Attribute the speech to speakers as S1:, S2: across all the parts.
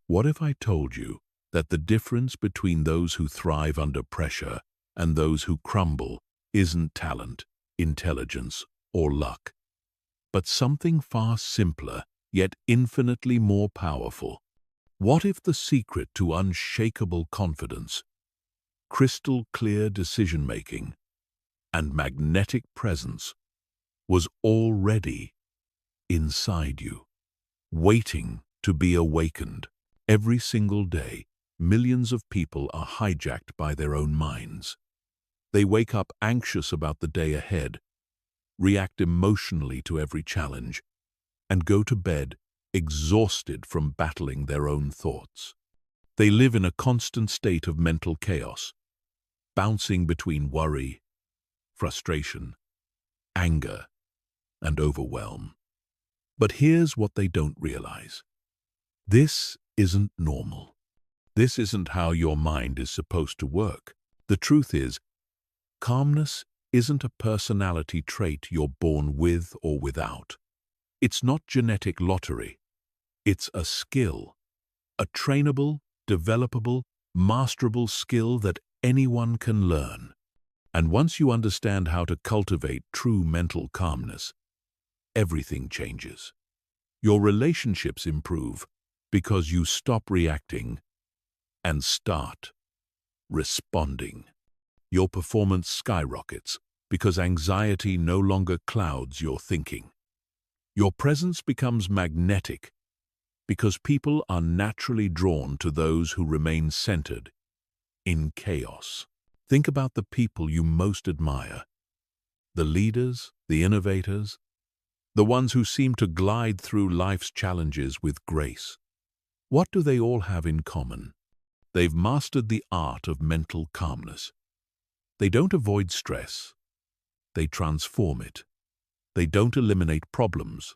S1: What if I told you that the difference between those who thrive under pressure and those who crumble isn't talent, intelligence, or luck, but something far simpler, yet infinitely more powerful? What if the secret to unshakable confidence, crystal clear decision-making, and magnetic presence was already inside you, waiting to be awakened? Every single day, millions of people are hijacked by their own minds. They wake up anxious about the day ahead, react emotionally to every challenge, and go to bed exhausted from battling their own thoughts. They live in a constant state of mental chaos, bouncing between worry, frustration, anger, and overwhelm. But here's what they don't realize. This isn't normal. This isn't how your mind is supposed to work. The truth is, calmness isn't a personality trait you're born with or without. It's not genetic lottery. It's a skill, a trainable, developable, masterable skill that anyone can learn. And once you understand how to cultivate true mental calmness, everything changes. Your relationships improve because you stop reacting and start responding. Your performance skyrockets because anxiety no longer clouds your thinking. Your presence becomes magnetic because people are naturally drawn to those who remain centered in chaos. Think about the people you most admire, the leaders, the innovators, the ones who seem to glide through life's challenges with grace. What do they all have in common? They've mastered the art of mental calmness. They don't avoid stress. They transform it. They don't eliminate problems.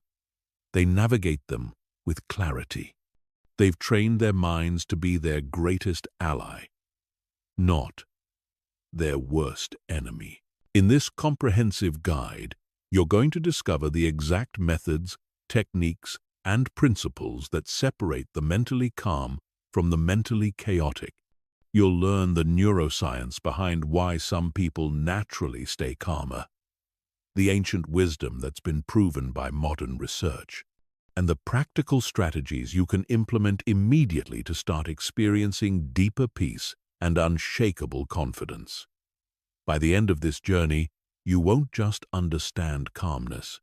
S1: They navigate them with clarity. They've trained their minds to be their greatest ally, not their worst enemy. In this comprehensive guide, you're going to discover the exact methods, techniques, and principles that separate the mentally calm from the mentally chaotic. You'll learn the neuroscience behind why some people naturally stay calmer, the ancient wisdom that's been proven by modern research, and the practical strategies you can implement immediately to start experiencing deeper peace and unshakable confidence. By the end of this journey, you won't just understand calmness,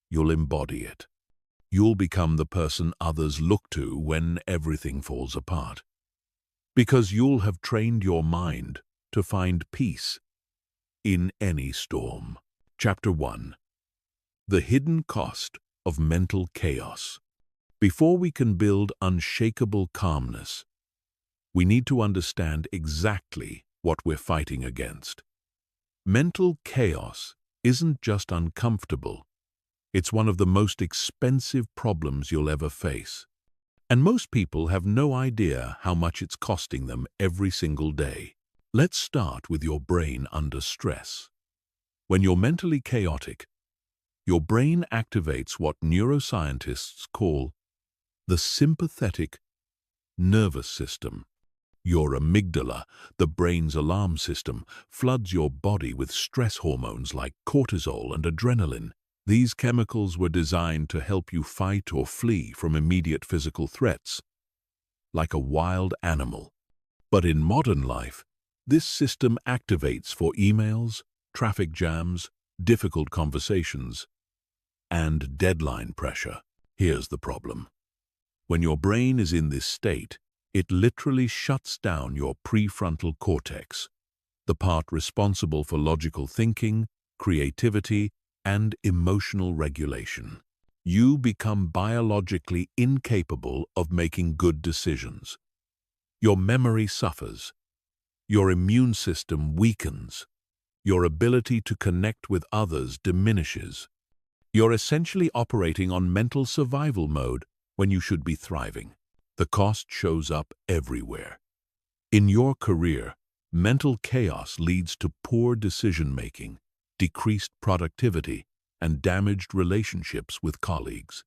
S1: you'll embody it. You'll become the person others look to when everything falls apart. Because you'll have trained your mind to find peace in any storm. Chapter 1. The Hidden Cost of Mental Chaos. Before we can build unshakable calmness, we need to understand exactly what we're fighting against. Mental chaos isn't just uncomfortable. It's one of the most expensive problems you'll ever face. And most people have no idea how much it's costing them every single day. Let's start with your brain under stress. When you're mentally chaotic, your brain activates what neuroscientists call the sympathetic nervous system. Your amygdala, the brain's alarm system, floods your body with stress hormones like cortisol and adrenaline. These chemicals were designed to help you fight or flee from immediate physical threats, like a wild animal. But in modern life, this system activates for emails, traffic jams, difficult conversations, and deadline pressure. Here's the problem. When your brain is in this state, it literally shuts down your prefrontal cortex, the part responsible for logical thinking, creativity, and emotional regulation. You become biologically incapable of making good decisions. Your memory suffers. Your immune system weakens. Your ability to connect with others diminishes. You're essentially operating on mental survival mode when you should be thriving. The cost shows up everywhere. In your career, mental chaos leads to poor decision-making, decreased productivity, and damaged relationships with colleagues.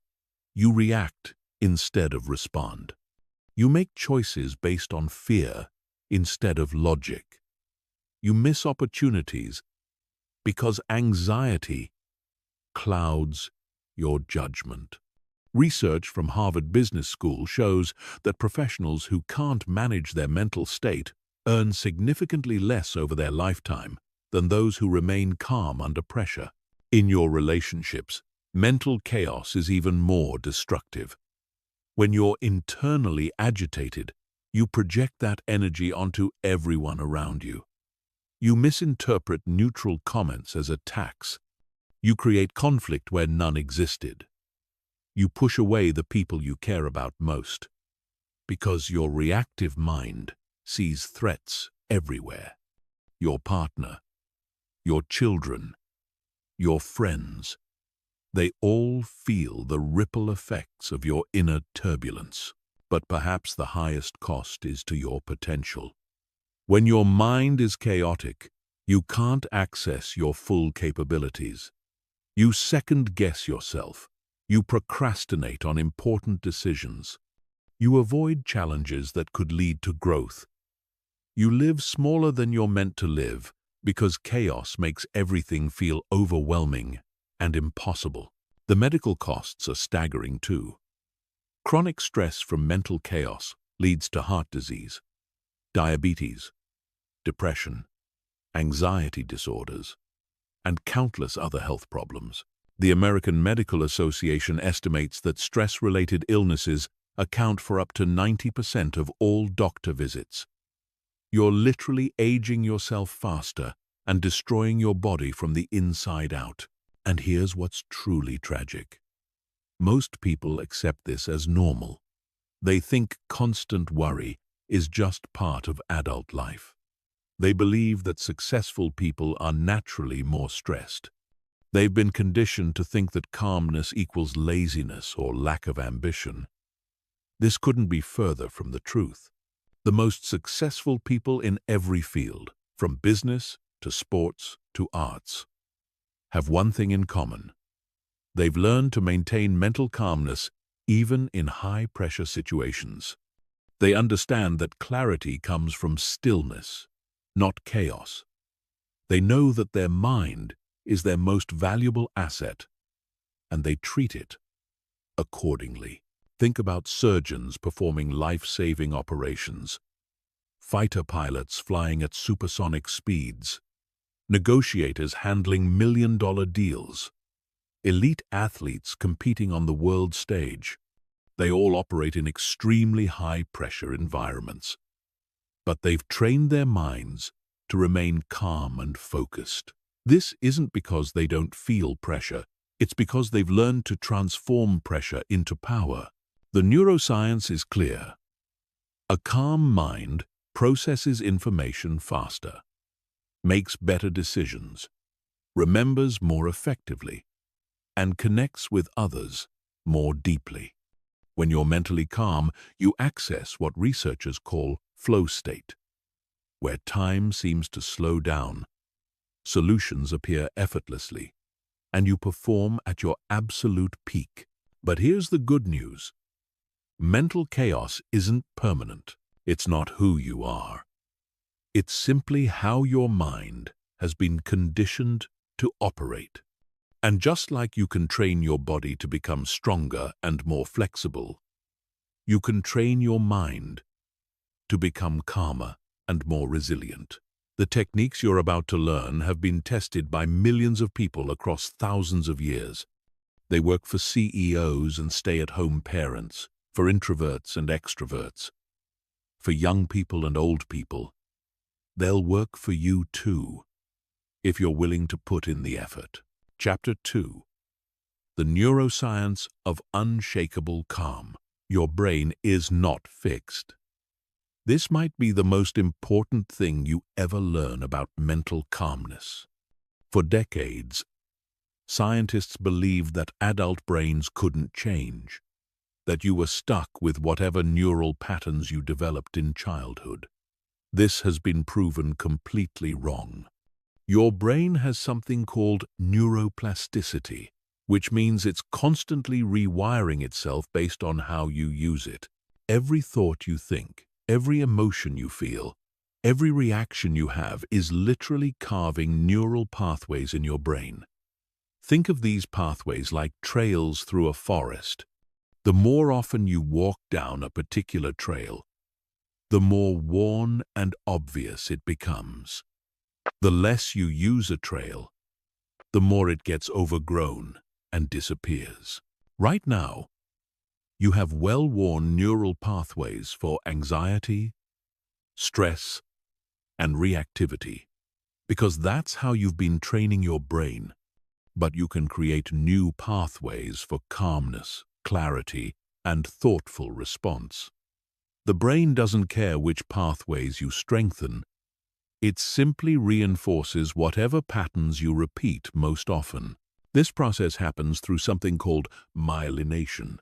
S1: You react instead of respond. You make choices based on fear instead of logic. You miss opportunities because anxiety clouds your judgment. Research from Harvard Business School shows that professionals who can't manage their mental state earn significantly less over their lifetime than those who remain calm under pressure. In your relationships, mental chaos is even more destructive. When you're internally agitated, you project that energy onto everyone around you. You misinterpret neutral comments as attacks. You create conflict where none existed. You push away the people you care about most, because your reactive mind sees threats everywhere. Your partner, your children, your friends, they all feel the ripple effects of your inner turbulence. But perhaps the highest cost is to your potential. When your mind is chaotic, you can't access your full capabilities. You second-guess yourself. You procrastinate on important decisions. You avoid challenges that could lead to growth. You live smaller than you're meant to live because chaos makes everything feel overwhelming and impossible. The medical costs are staggering too. Chronic stress from mental chaos leads to heart disease, diabetes, depression, anxiety disorders, and countless other health problems. The American Medical Association estimates that stress-related illnesses account for up to 90% of all doctor visits. You're literally aging yourself faster and destroying your body from the inside out. And here's what's truly tragic. Most people accept this as normal. They think constant worry is just part of adult life. They believe that successful people are naturally more stressed. They've been conditioned to think that calmness equals laziness or lack of ambition. This couldn't be further from the truth. The most successful people in every field, from business to sports to arts, have one thing in common. They've learned to maintain mental calmness even in high-pressure situations. They understand that clarity comes from stillness, not chaos. They know that their mind is their most valuable asset, and they treat it accordingly. Think about surgeons performing life-saving operations, fighter pilots flying at supersonic speeds, negotiators handling million-dollar deals, elite athletes competing on the world stage. They all operate in extremely high-pressure environments, but they've trained their minds to remain calm and focused. This isn't because they don't feel pressure. It's because they've learned to transform pressure into power. The neuroscience is clear. A calm mind processes information faster, makes better decisions, remembers more effectively, and connects with others more deeply. When you're mentally calm, you access what researchers call flow state, where time seems to slow down, solutions appear effortlessly, and you perform at your absolute peak. But here's the good news. Mental chaos isn't permanent. It's not who you are. It's simply how your mind has been conditioned to operate. And just like you can train your body to become stronger and more flexible, you can train your mind to become calmer and more resilient. The techniques you're about to learn have been tested by millions of people across thousands of years. They work for CEOs and stay-at-home parents, for introverts and extroverts, for young people and old people. They'll work for you too, if you're willing to put in the effort. Chapter 2. The Neuroscience of Unshakable Calm. Your brain is not fixed. This might be the most important thing you ever learn about mental calmness. For decades, scientists believed that adult brains couldn't change, that you were stuck with whatever neural patterns you developed in childhood. This has been proven completely wrong. Your brain has something called neuroplasticity, which means it's constantly rewiring itself based on how you use it. Every thought you think, every emotion you feel, every reaction you have is literally carving neural pathways in your brain. Think of these pathways like trails through a forest. The more often you walk down a particular trail, the more worn and obvious it becomes. The less you use a trail, the more it gets overgrown and disappears. Right now, you have well-worn neural pathways for anxiety, stress, and reactivity, because that's how you've been training your brain. But you can create new pathways for calmness, clarity, and thoughtful response. The brain doesn't care which pathways you strengthen. It simply reinforces whatever patterns you repeat most often. This process happens through something called myelination.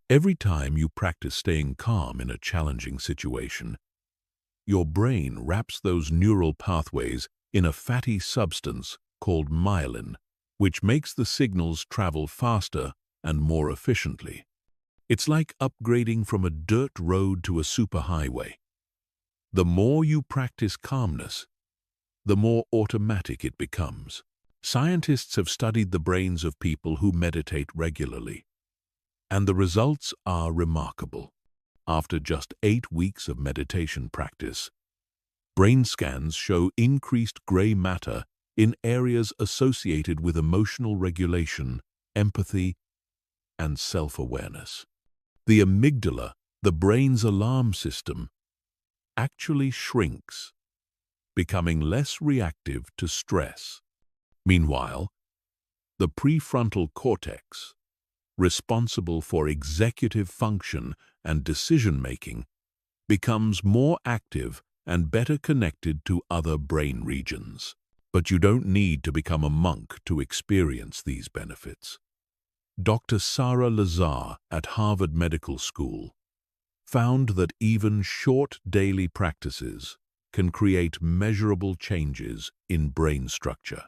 S1: Every time you practice staying calm in a challenging situation, your brain wraps those neural pathways in a fatty substance called myelin, which makes the signals travel faster and more efficiently. It's like upgrading from a dirt road to a superhighway. The more you practice calmness, the more automatic it becomes. Scientists have studied the brains of people who meditate regularly, and the results are remarkable. After just 8 weeks of meditation practice, brain scans show increased gray matter in areas associated with emotional regulation, empathy, and self-awareness. The amygdala, the brain's alarm system, actually shrinks, becoming less reactive to stress. Meanwhile, the prefrontal cortex, responsible for executive function and decision-making, becomes more active and better connected to other brain regions. But you don't need to become a monk to experience these benefits. Dr. Sarah Lazar at Harvard Medical School found that even short daily practices can create measurable changes in brain structure.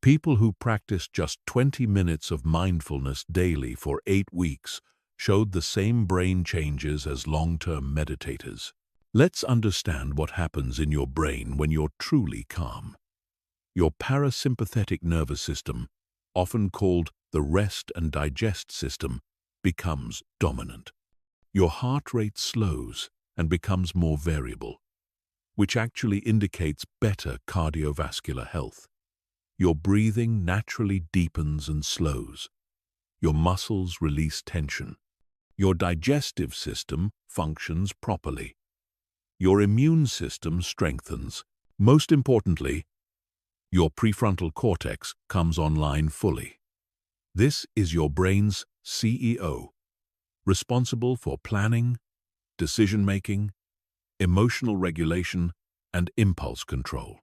S1: People who practiced just 20 minutes of mindfulness daily for 8 weeks showed the same brain changes as long-term meditators. Let's understand what happens in your brain when you're truly calm. Your parasympathetic nervous system, often called the rest and digest system, becomes dominant. Your heart rate slows and becomes more variable, which actually indicates better cardiovascular health. Your breathing naturally deepens and slows. Your muscles release tension. Your digestive system functions properly. Your immune system strengthens. Most importantly, your prefrontal cortex comes online fully. This is your brain's CEO, responsible for planning, decision-making, emotional regulation, and impulse control.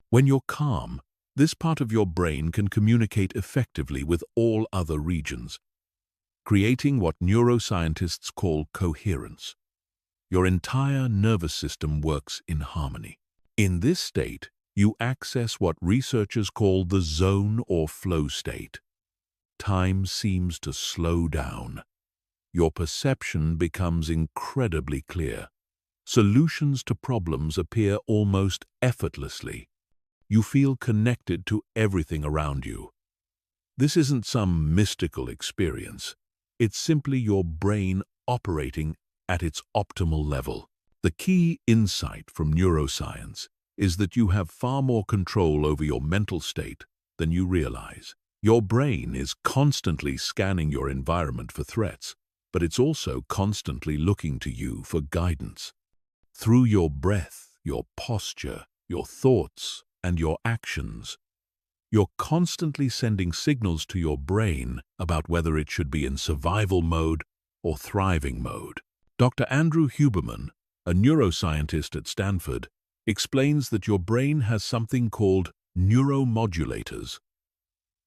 S1: When you're calm, this part of your brain can communicate effectively with all other regions, creating what neuroscientists call coherence. Your entire nervous system works in harmony. In this state, you access what researchers call the zone or flow state. Time seems to slow down. Your perception becomes incredibly clear. Solutions to problems appear almost effortlessly. You feel connected to everything around you. This isn't some mystical experience. It's simply your brain operating at its optimal level. The key insight from neuroscience is that you have far more control over your mental state than you realize. Your brain is constantly scanning your environment for threats, but it's also constantly looking to you for guidance. Through your breath, your posture, your thoughts, and your actions, you're constantly sending signals to your brain about whether it should be in survival mode or thriving mode. Dr. Andrew Huberman, a neuroscientist at Stanford, explains that your brain has something called neuromodulators,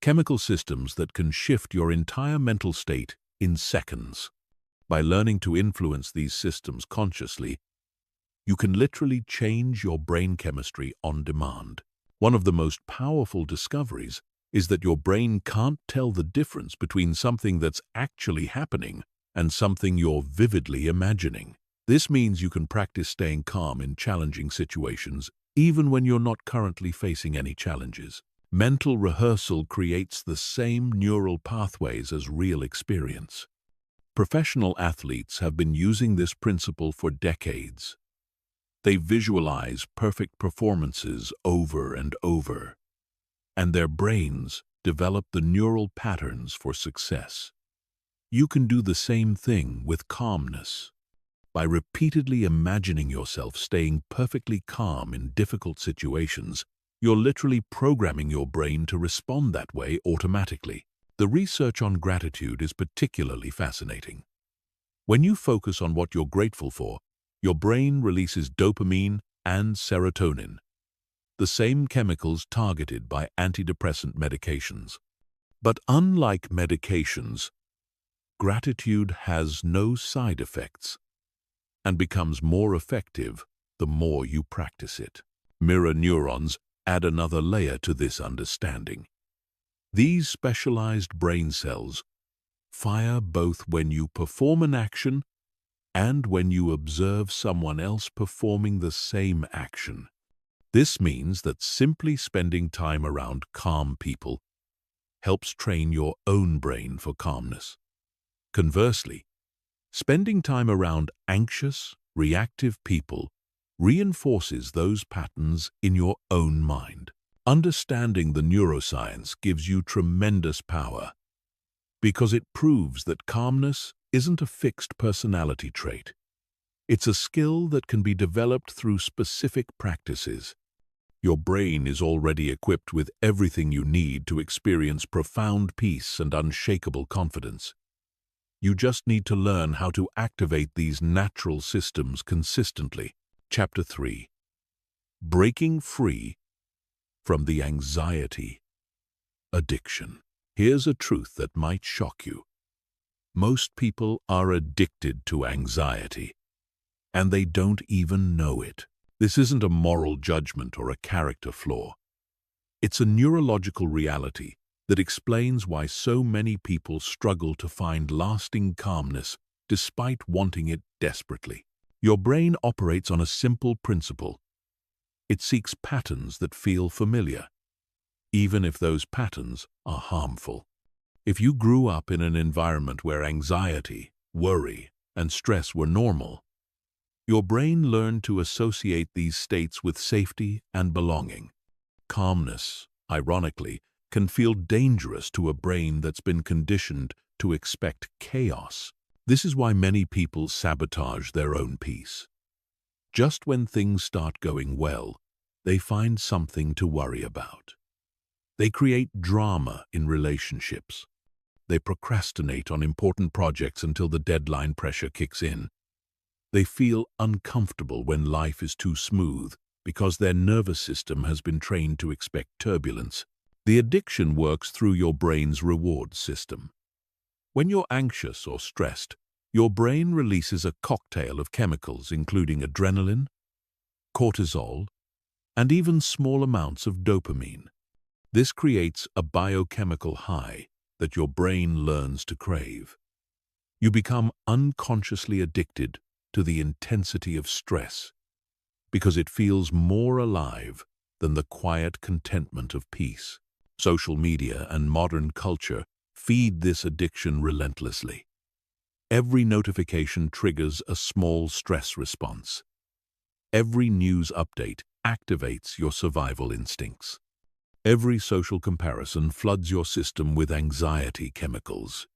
S1: chemical systems that can shift your entire mental state in seconds. By learning to influence these systems consciously, you can literally change your brain chemistry on demand. One of the most powerful discoveries is that your brain can't tell the difference between something that's actually happening and something you're vividly imagining. This means you can practice staying calm in challenging situations, even when you're not currently facing any challenges. Mental rehearsal creates the same neural pathways as real experience. Professional athletes have been using this principle for decades. They visualize perfect performances over and over, and their brains develop the neural patterns for success. You can do the same thing with calmness. By repeatedly imagining yourself staying perfectly calm in difficult situations, you're literally programming your brain to respond that way automatically. The research on gratitude is particularly fascinating. When you focus on what you're grateful for, your brain releases dopamine and serotonin, the same chemicals targeted by antidepressant medications. But unlike medications, gratitude has no side effects and becomes more effective the more you practice it. Mirror neurons add another layer to this understanding. These specialized brain cells fire both when you perform an action and when you observe someone else performing the same action. This means that simply spending time around calm people helps train your own brain for calmness. Conversely, spending time around anxious, reactive people reinforces those patterns in your own mind. Understanding the neuroscience gives you tremendous power because it proves that calmness isn't a fixed personality trait. It's a skill that can be developed through specific practices. Your brain is already equipped with everything you need to experience profound peace and unshakable confidence. You just need to learn how to activate these natural systems consistently. Chapter 3. Breaking Free from the Anxiety Addiction. Here's a truth that might shock you. Most people are addicted to anxiety, and they don't even know it. This isn't a moral judgment or a character flaw. It's a neurological reality that explains why so many people struggle to find lasting calmness despite wanting it desperately. Your brain operates on a simple principle. It seeks patterns that feel familiar, even if those patterns are harmful. If you grew up in an environment where anxiety, worry, and stress were normal, your brain learned to associate these states with safety and belonging. Calmness, ironically, can feel dangerous to a brain that's been conditioned to expect chaos. This is why many people sabotage their own peace. Just when things start going well, they find something to worry about. They create drama in relationships. They procrastinate on important projects until the deadline pressure kicks in. They feel uncomfortable when life is too smooth because their nervous system has been trained to expect turbulence. The addiction works through your brain's reward system. When you're anxious or stressed, your brain releases a cocktail of chemicals including adrenaline, cortisol, and even small amounts of dopamine. This creates a biochemical high that your brain learns to crave. You become unconsciously addicted to the intensity of stress because it feels more alive than the quiet contentment of peace. Social media and modern culture feed this addiction relentlessly. Every notification triggers a small stress response. Every news update activates your survival instincts. Every social comparison floods your system with anxiety chemicals.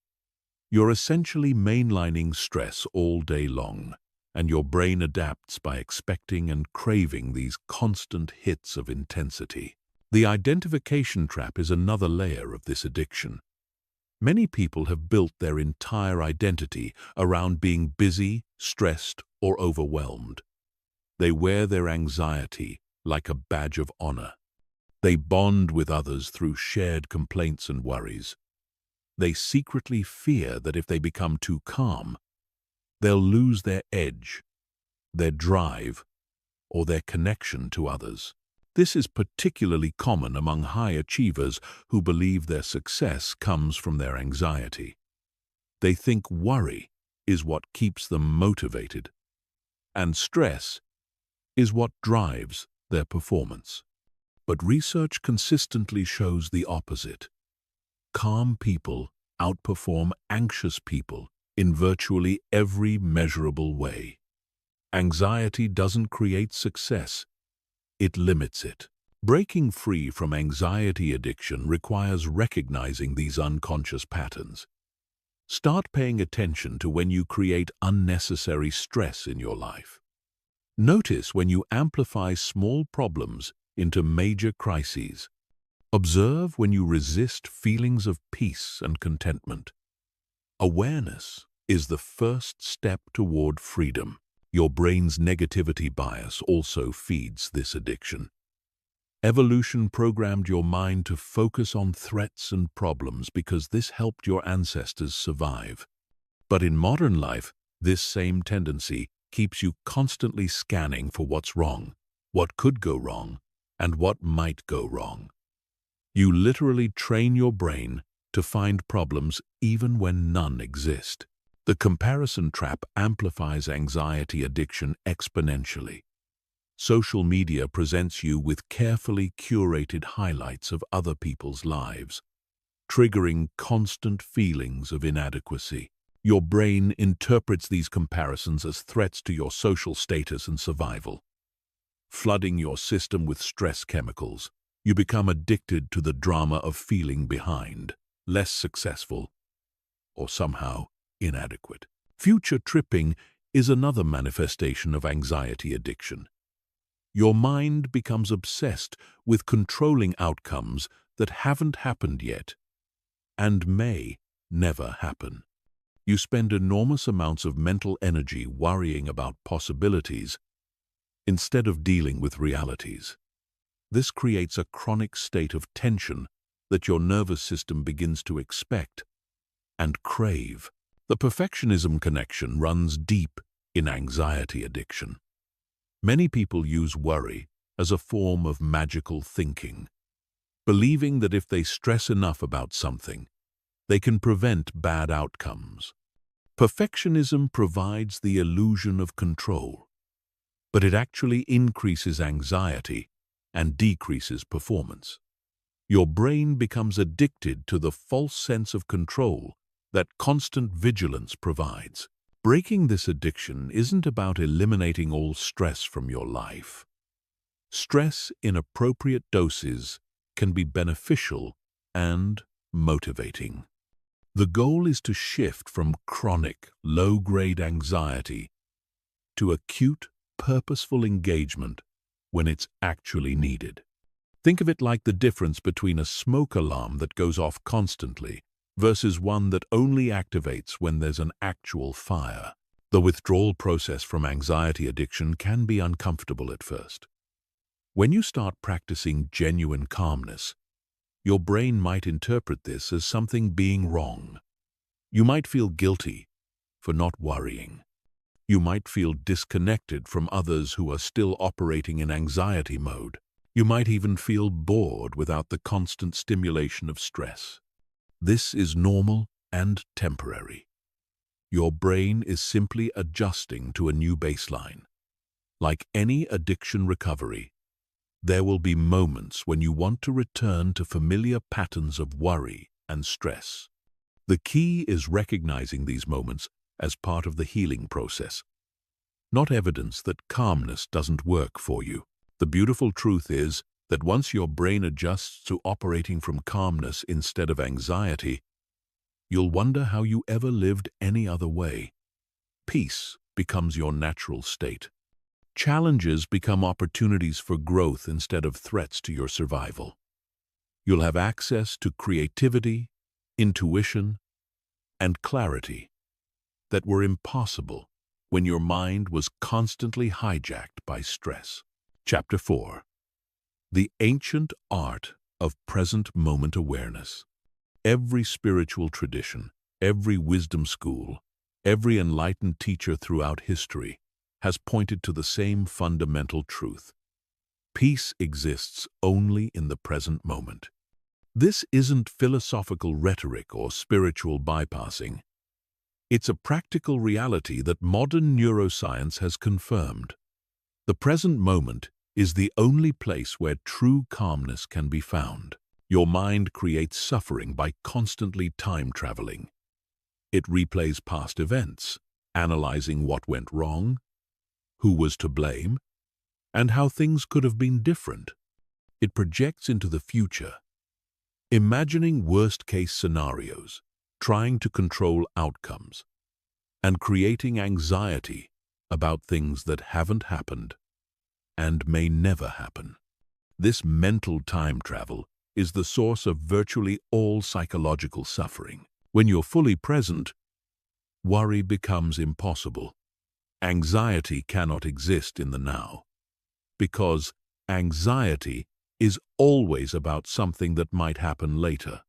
S1: You're essentially mainlining stress all day long, and your brain adapts by expecting and craving these constant hits of intensity. The identification trap is another layer of this addiction. Many people have built their entire identity around being busy, stressed, or overwhelmed. They wear their anxiety like a badge of honor. They bond with others through shared complaints and worries. They secretly fear that if they become too calm, they'll lose their edge, their drive, or their connection to others. This is particularly common among high achievers who believe their success comes from their anxiety. They think worry is what keeps them motivated, and stress is what drives their performance. But research consistently shows the opposite. Calm people outperform anxious people in virtually every measurable way. Anxiety doesn't create success, it limits it. Breaking free from anxiety addiction requires recognizing these unconscious patterns. Start paying attention to when you create unnecessary stress in your life. Notice when you amplify small problems into major crises. Observe when you resist feelings of peace and contentment. Awareness is the first step toward freedom. Your brain's negativity bias also feeds this addiction. Evolution programmed your mind to focus on threats and problems because this helped your ancestors survive. But in modern life, this same tendency keeps you constantly scanning for what's wrong, what could go wrong, and what might go wrong. You literally train your brain to find problems even when none exist. The comparison trap amplifies anxiety addiction exponentially. Social media presents you with carefully curated highlights of other people's lives, triggering constant feelings of inadequacy. Your brain interprets these comparisons as threats to your social status and survival. Flooding your system with stress chemicals, you become addicted to the drama of feeling behind, less successful, or somehow inadequate. Future tripping is another manifestation of anxiety addiction. Your mind becomes obsessed with controlling outcomes that haven't happened yet and may never happen. You spend enormous amounts of mental energy worrying about possibilities instead of dealing with realities. This creates a chronic state of tension that your nervous system begins to expect and crave. The perfectionism connection runs deep in anxiety addiction. Many people use worry as a form of magical thinking, believing that if they stress enough about something, they can prevent bad outcomes. Perfectionism provides the illusion of control, but it actually increases anxiety and decreases performance. Your brain becomes addicted to the false sense of control that constant vigilance provides. Breaking this addiction isn't about eliminating all stress from your life. Stress in appropriate doses can be beneficial and motivating. The goal is to shift from chronic, low-grade anxiety to acute, purposeful engagement when it's actually needed. Think of it like the difference between a smoke alarm that goes off constantly versus one that only activates when there's an actual fire. The withdrawal process from anxiety addiction can be uncomfortable at first. When you start practicing genuine calmness, your brain might interpret this as something being wrong. You might feel guilty for not worrying. You might feel disconnected from others who are still operating in anxiety mode. You might even feel bored without the constant stimulation of stress. This is normal and temporary. Your brain is simply adjusting to a new baseline. Like any addiction recovery, there will be moments when you want to return to familiar patterns of worry and stress. The key is recognizing these moments as part of the healing process, not evidence that calmness doesn't work for you. The beautiful truth is that once your brain adjusts to operating from calmness instead of anxiety, you'll wonder how you ever lived any other way. Peace becomes your natural state. Challenges become opportunities for growth instead of threats to your survival. You'll have access to creativity, intuition, and clarity that were impossible when your mind was constantly hijacked by stress. Chapter 4. The Ancient Art of Present Moment Awareness. Every spiritual tradition, every wisdom school, every enlightened teacher throughout history has pointed to the same fundamental truth. Peace exists only in the present moment. This isn't philosophical rhetoric or spiritual bypassing. It's a practical reality that modern neuroscience has confirmed. The present moment is the only place where true calmness can be found. Your mind creates suffering by constantly time traveling. It replays past events, analyzing what went wrong, who was to blame, and how things could have been different. It projects into the future, imagining worst-case scenarios, trying to control outcomes, and creating anxiety about things that haven't happened and may never happen. This mental time travel is the source of virtually all psychological suffering. When you're fully present, worry becomes impossible. Anxiety cannot exist in the now, because anxiety is always about something that might happen later.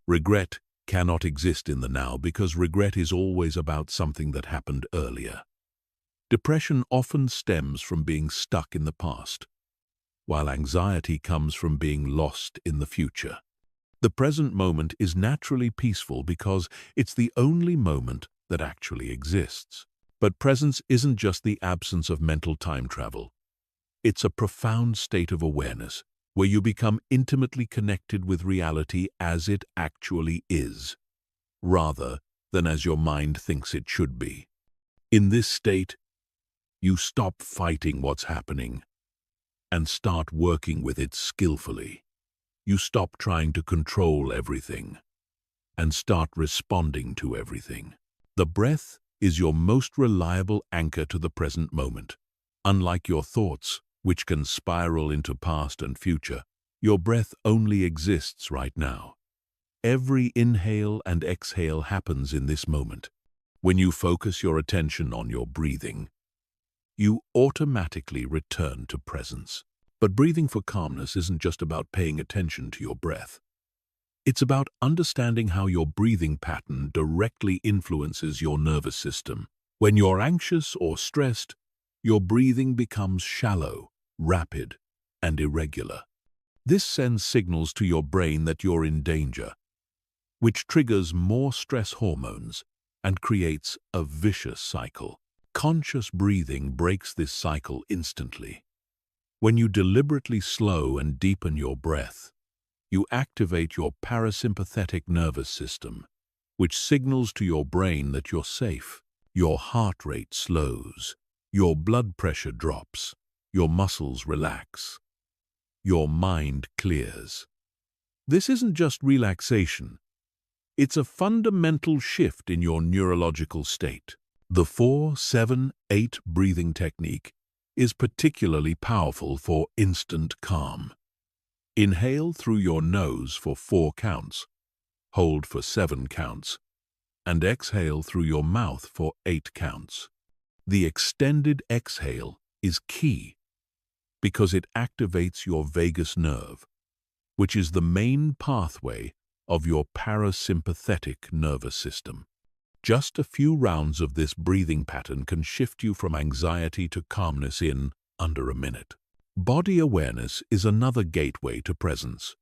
S1: Regret cannot exist in the now because regret is always about something that happened earlier. Depression often stems from being stuck in the past, while anxiety comes from being lost in the future. The present moment is naturally peaceful because it's the only moment that actually exists. But presence isn't just the absence of mental time travel. It's a profound state of awareness where you become intimately connected with reality as it actually is, rather than as your mind thinks it should be. In this state, you stop fighting what's happening and start working with it skillfully. You stop trying to control everything and start responding to everything. The breath is your most reliable anchor to the present moment. Unlike your thoughts, which can spiral into past and future, your breath only exists right now. Every inhale and exhale happens in this moment. When you focus your attention on your breathing, you automatically return to presence. But breathing for calmness isn't just about paying attention to your breath. It's about understanding how your breathing pattern directly influences your nervous system. When you're anxious or stressed, your breathing becomes shallow, rapid, and irregular. This sends signals to your brain that you're in danger, which triggers more stress hormones and creates a vicious cycle. Conscious breathing breaks this cycle instantly. When you deliberately slow and deepen your breath, you activate your parasympathetic nervous system, which signals to your brain that you're safe. Your heart rate slows, your blood pressure drops, your muscles relax, your mind clears. This isn't just relaxation. It's a fundamental shift in your neurological state. The 4-7-8 breathing technique is particularly powerful for instant calm. Inhale through your nose for 4 counts, hold for 7 counts, and exhale through your mouth for 8 counts. The extended exhale is key because it activates your vagus nerve, which is the main pathway of your parasympathetic nervous system. Just a few rounds of this breathing pattern can shift you from anxiety to calmness in under a minute. Body awareness is another gateway to presence.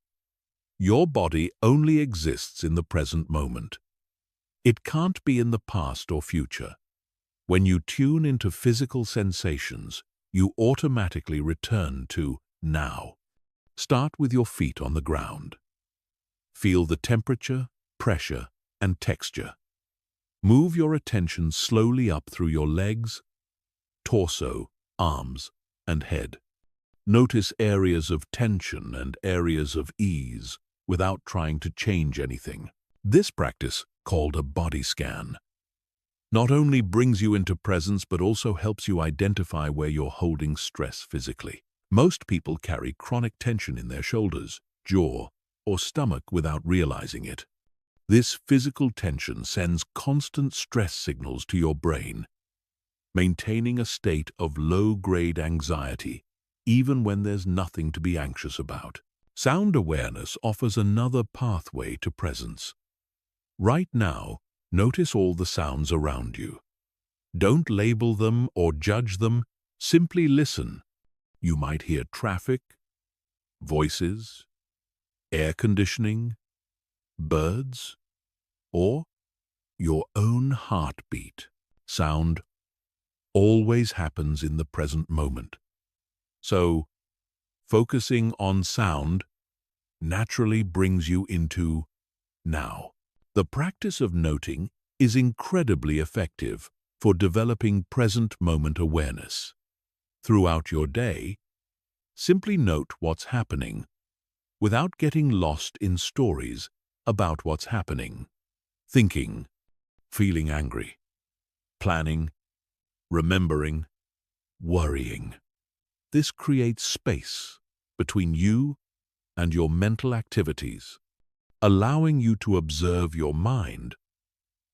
S1: Your body only exists in the present moment. It can't be in the past or future. When you tune into physical sensations, you automatically return to now. Start with your feet on the ground. Feel the temperature, pressure, and texture. Move your attention slowly up through your legs, torso, arms, and head. Notice areas of tension and areas of ease without trying to change anything. This practice, called a body scan, not only brings you into presence but also helps you identify where you're holding stress physically. Most people carry chronic tension in their shoulders, jaw, or stomach without realizing it. This physical tension sends constant stress signals to your brain, maintaining a state of low-grade anxiety even when there's nothing to be anxious about. Sound awareness offers another pathway to presence. Right now, notice all the sounds around you. Don't label them or judge them, simply listen. You might hear traffic, voices, air conditioning, birds, or your own heartbeat. Sound always happens in the present moment. So, focusing on sound naturally brings you into now. The practice of noting is incredibly effective for developing present moment awareness. Throughout your day, simply note what's happening without getting lost in stories about what's happening. Thinking, feeling angry, planning, remembering, worrying. This creates space between you and your mental activities, allowing you to observe your mind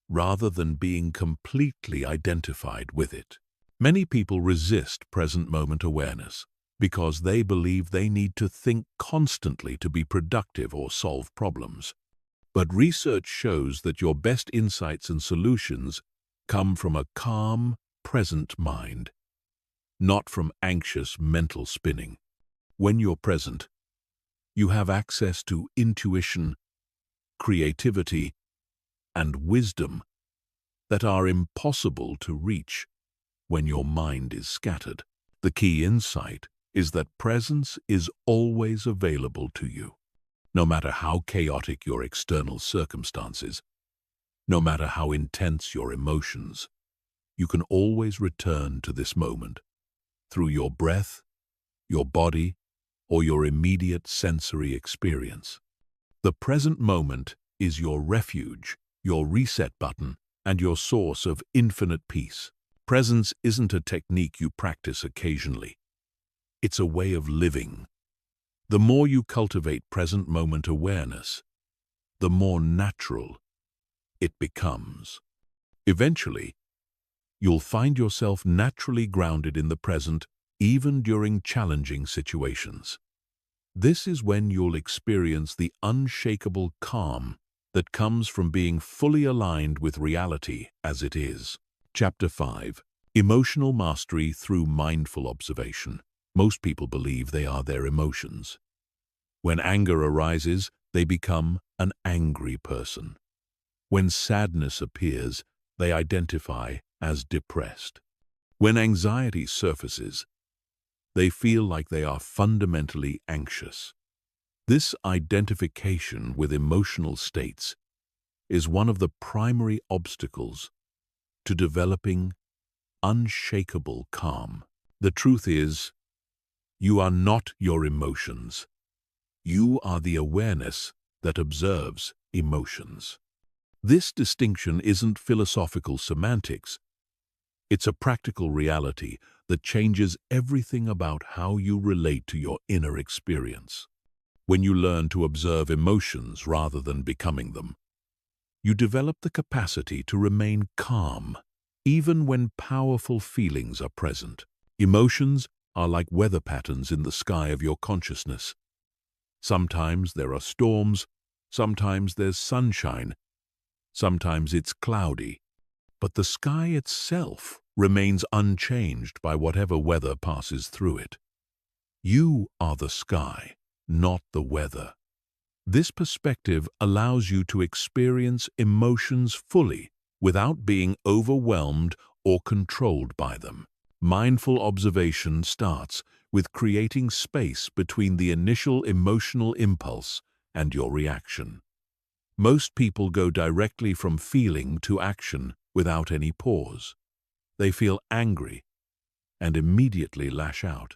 S1: rather than being completely identified with it. Many people resist present moment awareness because they believe they need to think constantly to be productive or solve problems. But research shows that your best insights and solutions come from a calm, present mind, not from anxious mental spinning. When you're present, you have access to intuition, creativity, and wisdom that are impossible to reach when your mind is scattered. The key insight is that presence is always available to you. No matter how chaotic your external circumstances, no matter how intense your emotions, you can always return to this moment through your breath, your body, or your immediate sensory experience. The present moment is your refuge, your reset button, and your source of infinite peace. Presence isn't a technique you practice occasionally. It's a way of living. The more you cultivate present moment awareness, the more natural it becomes. Eventually, you'll find yourself naturally grounded in the present, even during challenging situations. This is when you'll experience the unshakable calm that comes from being fully aligned with reality as it is. Chapter 5. Emotional Mastery Through Mindful Observation. Most people believe they are their emotions. When anger arises, they become an angry person. When sadness appears, they identify as depressed. When anxiety surfaces, they feel like they are fundamentally anxious. This identification with emotional states is one of the primary obstacles to developing unshakable calm. The truth is, you are not your emotions. You are the awareness that observes emotions. This distinction isn't philosophical semantics. It's a practical reality that changes everything about how you relate to your inner experience. When you learn to observe emotions rather than becoming them, you develop the capacity to remain calm, even when powerful feelings are present. Emotions are like weather patterns in the sky of your consciousness. Sometimes there are storms, sometimes there's sunshine, sometimes it's cloudy, but the sky itself remains unchanged by whatever weather passes through it. You are the sky, not the weather. This perspective allows you to experience emotions fully without being overwhelmed or controlled by them. Mindful observation starts with creating space between the initial emotional impulse and your reaction. Most people go directly from feeling to action without any pause. They feel angry and immediately lash out.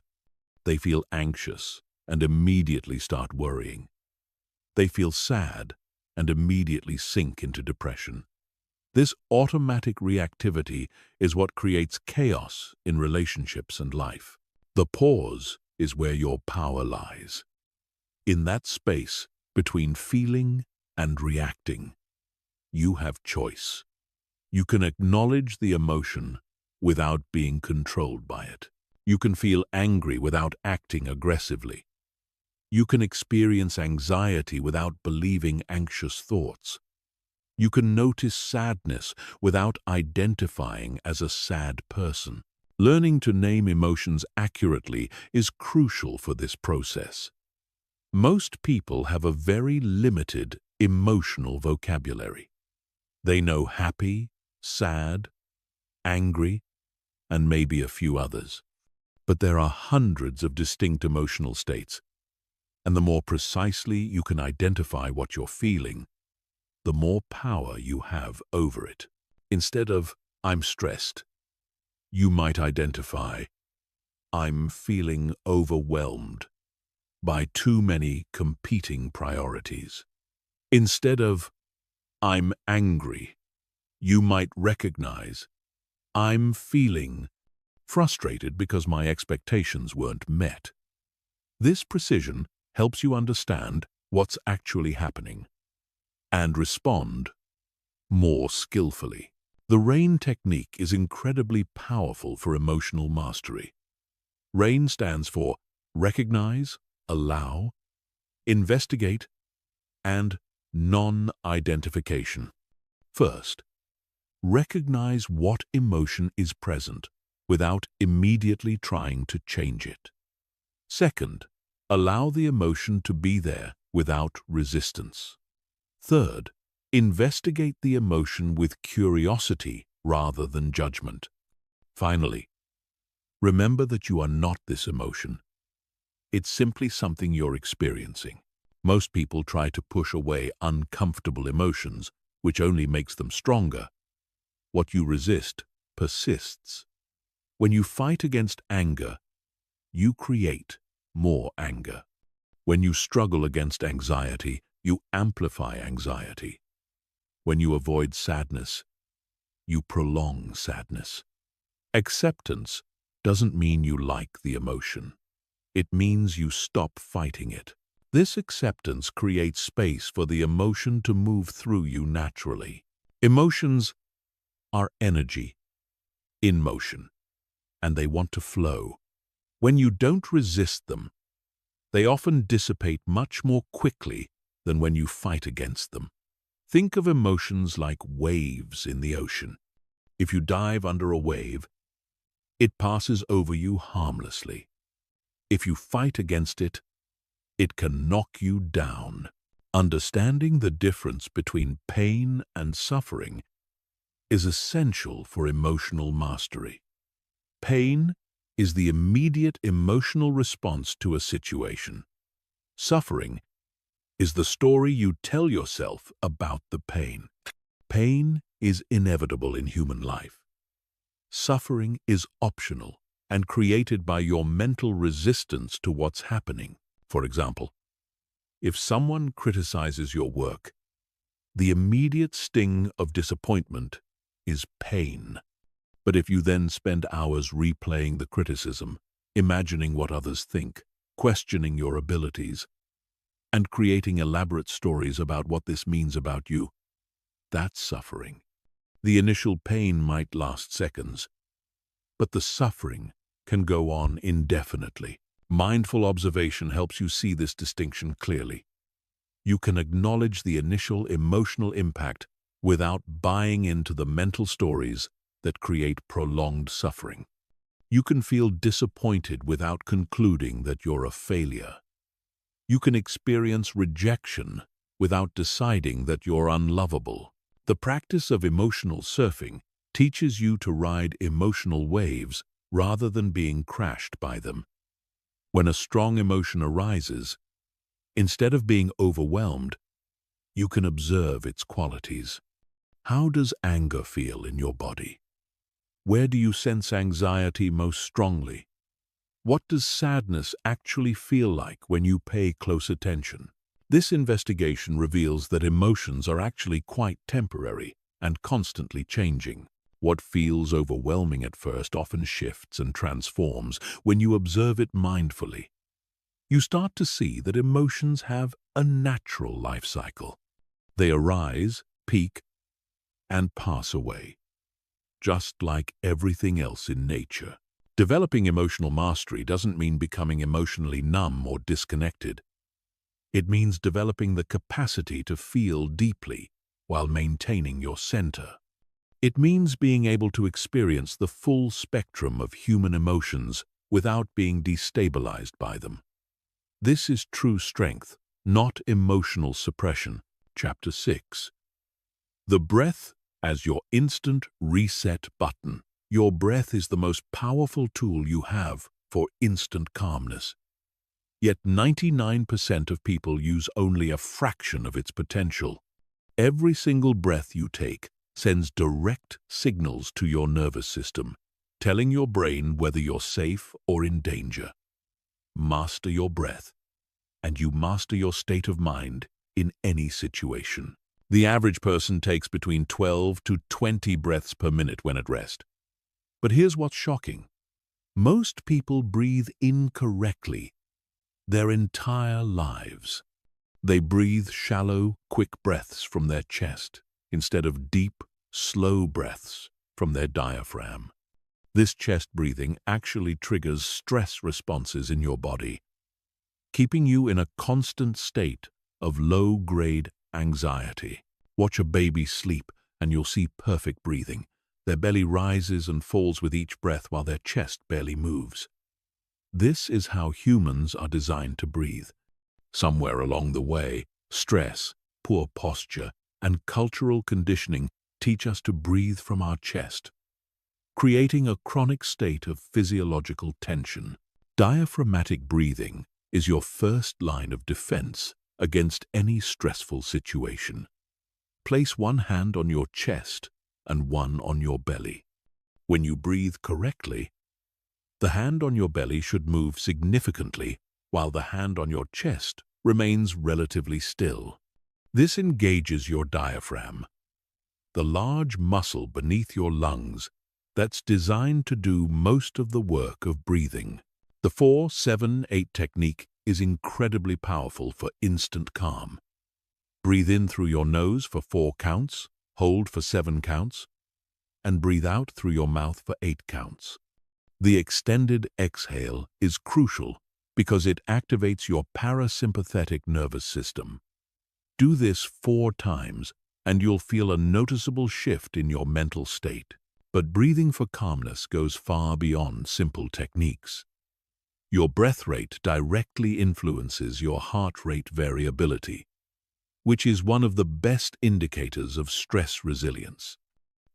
S1: They feel anxious and immediately start worrying. They feel sad and immediately sink into depression. This automatic reactivity is what creates chaos in relationships and life. The pause is where your power lies. In that space between feeling and reacting, you have choice. You can acknowledge the emotion without being controlled by it. You can feel angry without acting aggressively. You can experience anxiety without believing anxious thoughts. You can notice sadness without identifying as a sad person. Learning to name emotions accurately is crucial for this process. Most people have a very limited emotional vocabulary. They know happy, sad, angry, and maybe a few others. But there are hundreds of distinct emotional states, and the more precisely you can identify what you're feeling, the more power you have over it. Instead of, "I'm stressed," you might identify, "I'm feeling overwhelmed by too many competing priorities." Instead of, "I'm angry," you might recognize, "I'm feeling frustrated because my expectations weren't met." This precision helps you understand what's actually happening and respond more skillfully. The RAIN technique is incredibly powerful for emotional mastery. RAIN stands for recognize, allow, investigate, and non-identification. First, recognize what emotion is present without immediately trying to change it. Second, allow the emotion to be there without resistance. Third, investigate the emotion with curiosity rather than judgment. Finally, remember that you are not this emotion. It's simply something you're experiencing. Most people try to push away uncomfortable emotions, which only makes them stronger. What you resist persists. When you fight against anger, you create more anger. When you struggle against anxiety, you amplify anxiety. When you avoid sadness, you prolong sadness. Acceptance doesn't mean you like the emotion. It means you stop fighting it. This acceptance creates space for the emotion to move through you naturally. Emotions are energy in motion, and they want to flow. When you don't resist them, they often dissipate much more quickly than when you fight against them. Think of emotions like waves in the ocean. If you dive under a wave, it passes over you harmlessly. If you fight against it, it can knock you down. Understanding the difference between pain and suffering is essential for emotional mastery. Pain is the immediate emotional response to a situation. Suffering is the story you tell yourself about the pain. Pain is inevitable in human life. Suffering is optional and created by your mental resistance to what's happening. For example, if someone criticizes your work, the immediate sting of disappointment is pain. But if you then spend hours replaying the criticism, imagining what others think, questioning your abilities, and creating elaborate stories about what this means about you, that's suffering. The initial pain might last seconds, but the suffering can go on indefinitely. Mindful observation helps you see this distinction clearly. You can acknowledge the initial emotional impact without buying into the mental stories that create prolonged suffering. You can feel disappointed without concluding that you're a failure. You can experience rejection without deciding that you're unlovable. The practice of emotional surfing teaches you to ride emotional waves rather than being crashed by them. When a strong emotion arises, instead of being overwhelmed, you can observe its qualities. How does anger feel in your body? Where do you sense anxiety most strongly? What does sadness actually feel like when you pay close attention? This investigation reveals that emotions are actually quite temporary and constantly changing. What feels overwhelming at first often shifts and transforms when you observe it mindfully. You start to see that emotions have a natural life cycle. They arise, peak, and pass away, just like everything else in nature. Developing emotional mastery doesn't mean becoming emotionally numb or disconnected. It means developing the capacity to feel deeply while maintaining your center. It means being able to experience the full spectrum of human emotions without being destabilized by them. This is true strength, not emotional suppression. Chapter 6. The breath as your instant reset button. Your breath is the most powerful tool you have for instant calmness. Yet 99% of people use only a fraction of its potential. Every single breath you take sends direct signals to your nervous system, telling your brain whether you're safe or in danger. Master your breath, and you master your state of mind in any situation. The average person takes between 12 to 20 breaths per minute when at rest. But here's what's shocking. Most people breathe incorrectly their entire lives. They breathe shallow, quick breaths from their chest instead of deep, slow breaths from their diaphragm. This chest breathing actually triggers stress responses in your body, keeping you in a constant state of low-grade anxiety. Watch a baby sleep and you'll see perfect breathing. Their belly rises and falls with each breath while their chest barely moves. This is how humans are designed to breathe. Somewhere along the way, stress, poor posture, and cultural conditioning teach us to breathe from our chest, creating a chronic state of physiological tension. Diaphragmatic breathing is your first line of defense against any stressful situation. Place one hand on your chest and one on your belly. When you breathe correctly, the hand on your belly should move significantly while the hand on your chest remains relatively still. This engages your diaphragm, the large muscle beneath your lungs that's designed to do most of the work of breathing. The 4-7-8 technique is incredibly powerful for instant calm. Breathe in through your nose for 4 counts, hold for 7 counts, and breathe out through your mouth for 8 counts. The extended exhale is crucial because it activates your parasympathetic nervous system. Do this 4 times and you'll feel a noticeable shift in your mental state. But breathing for calmness goes far beyond simple techniques. Your breath rate directly influences your heart rate variability, which is one of the best indicators of stress resilience.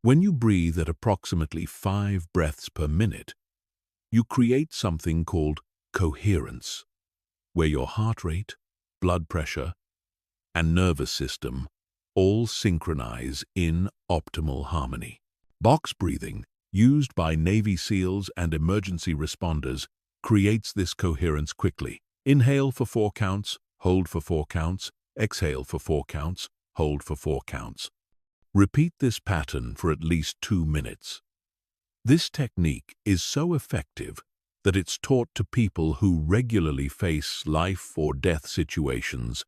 S1: When you breathe at approximately 5 breaths per minute, you create something called coherence, where your heart rate, blood pressure, and nervous system all synchronize in optimal harmony. Box breathing, used by Navy SEALs and emergency responders, creates this coherence quickly. Inhale for 4 counts, hold for 4 counts, exhale for 4 counts, hold for 4 counts. Repeat this pattern for at least 2 minutes. This technique is so effective that it's taught to people who regularly face life or death situations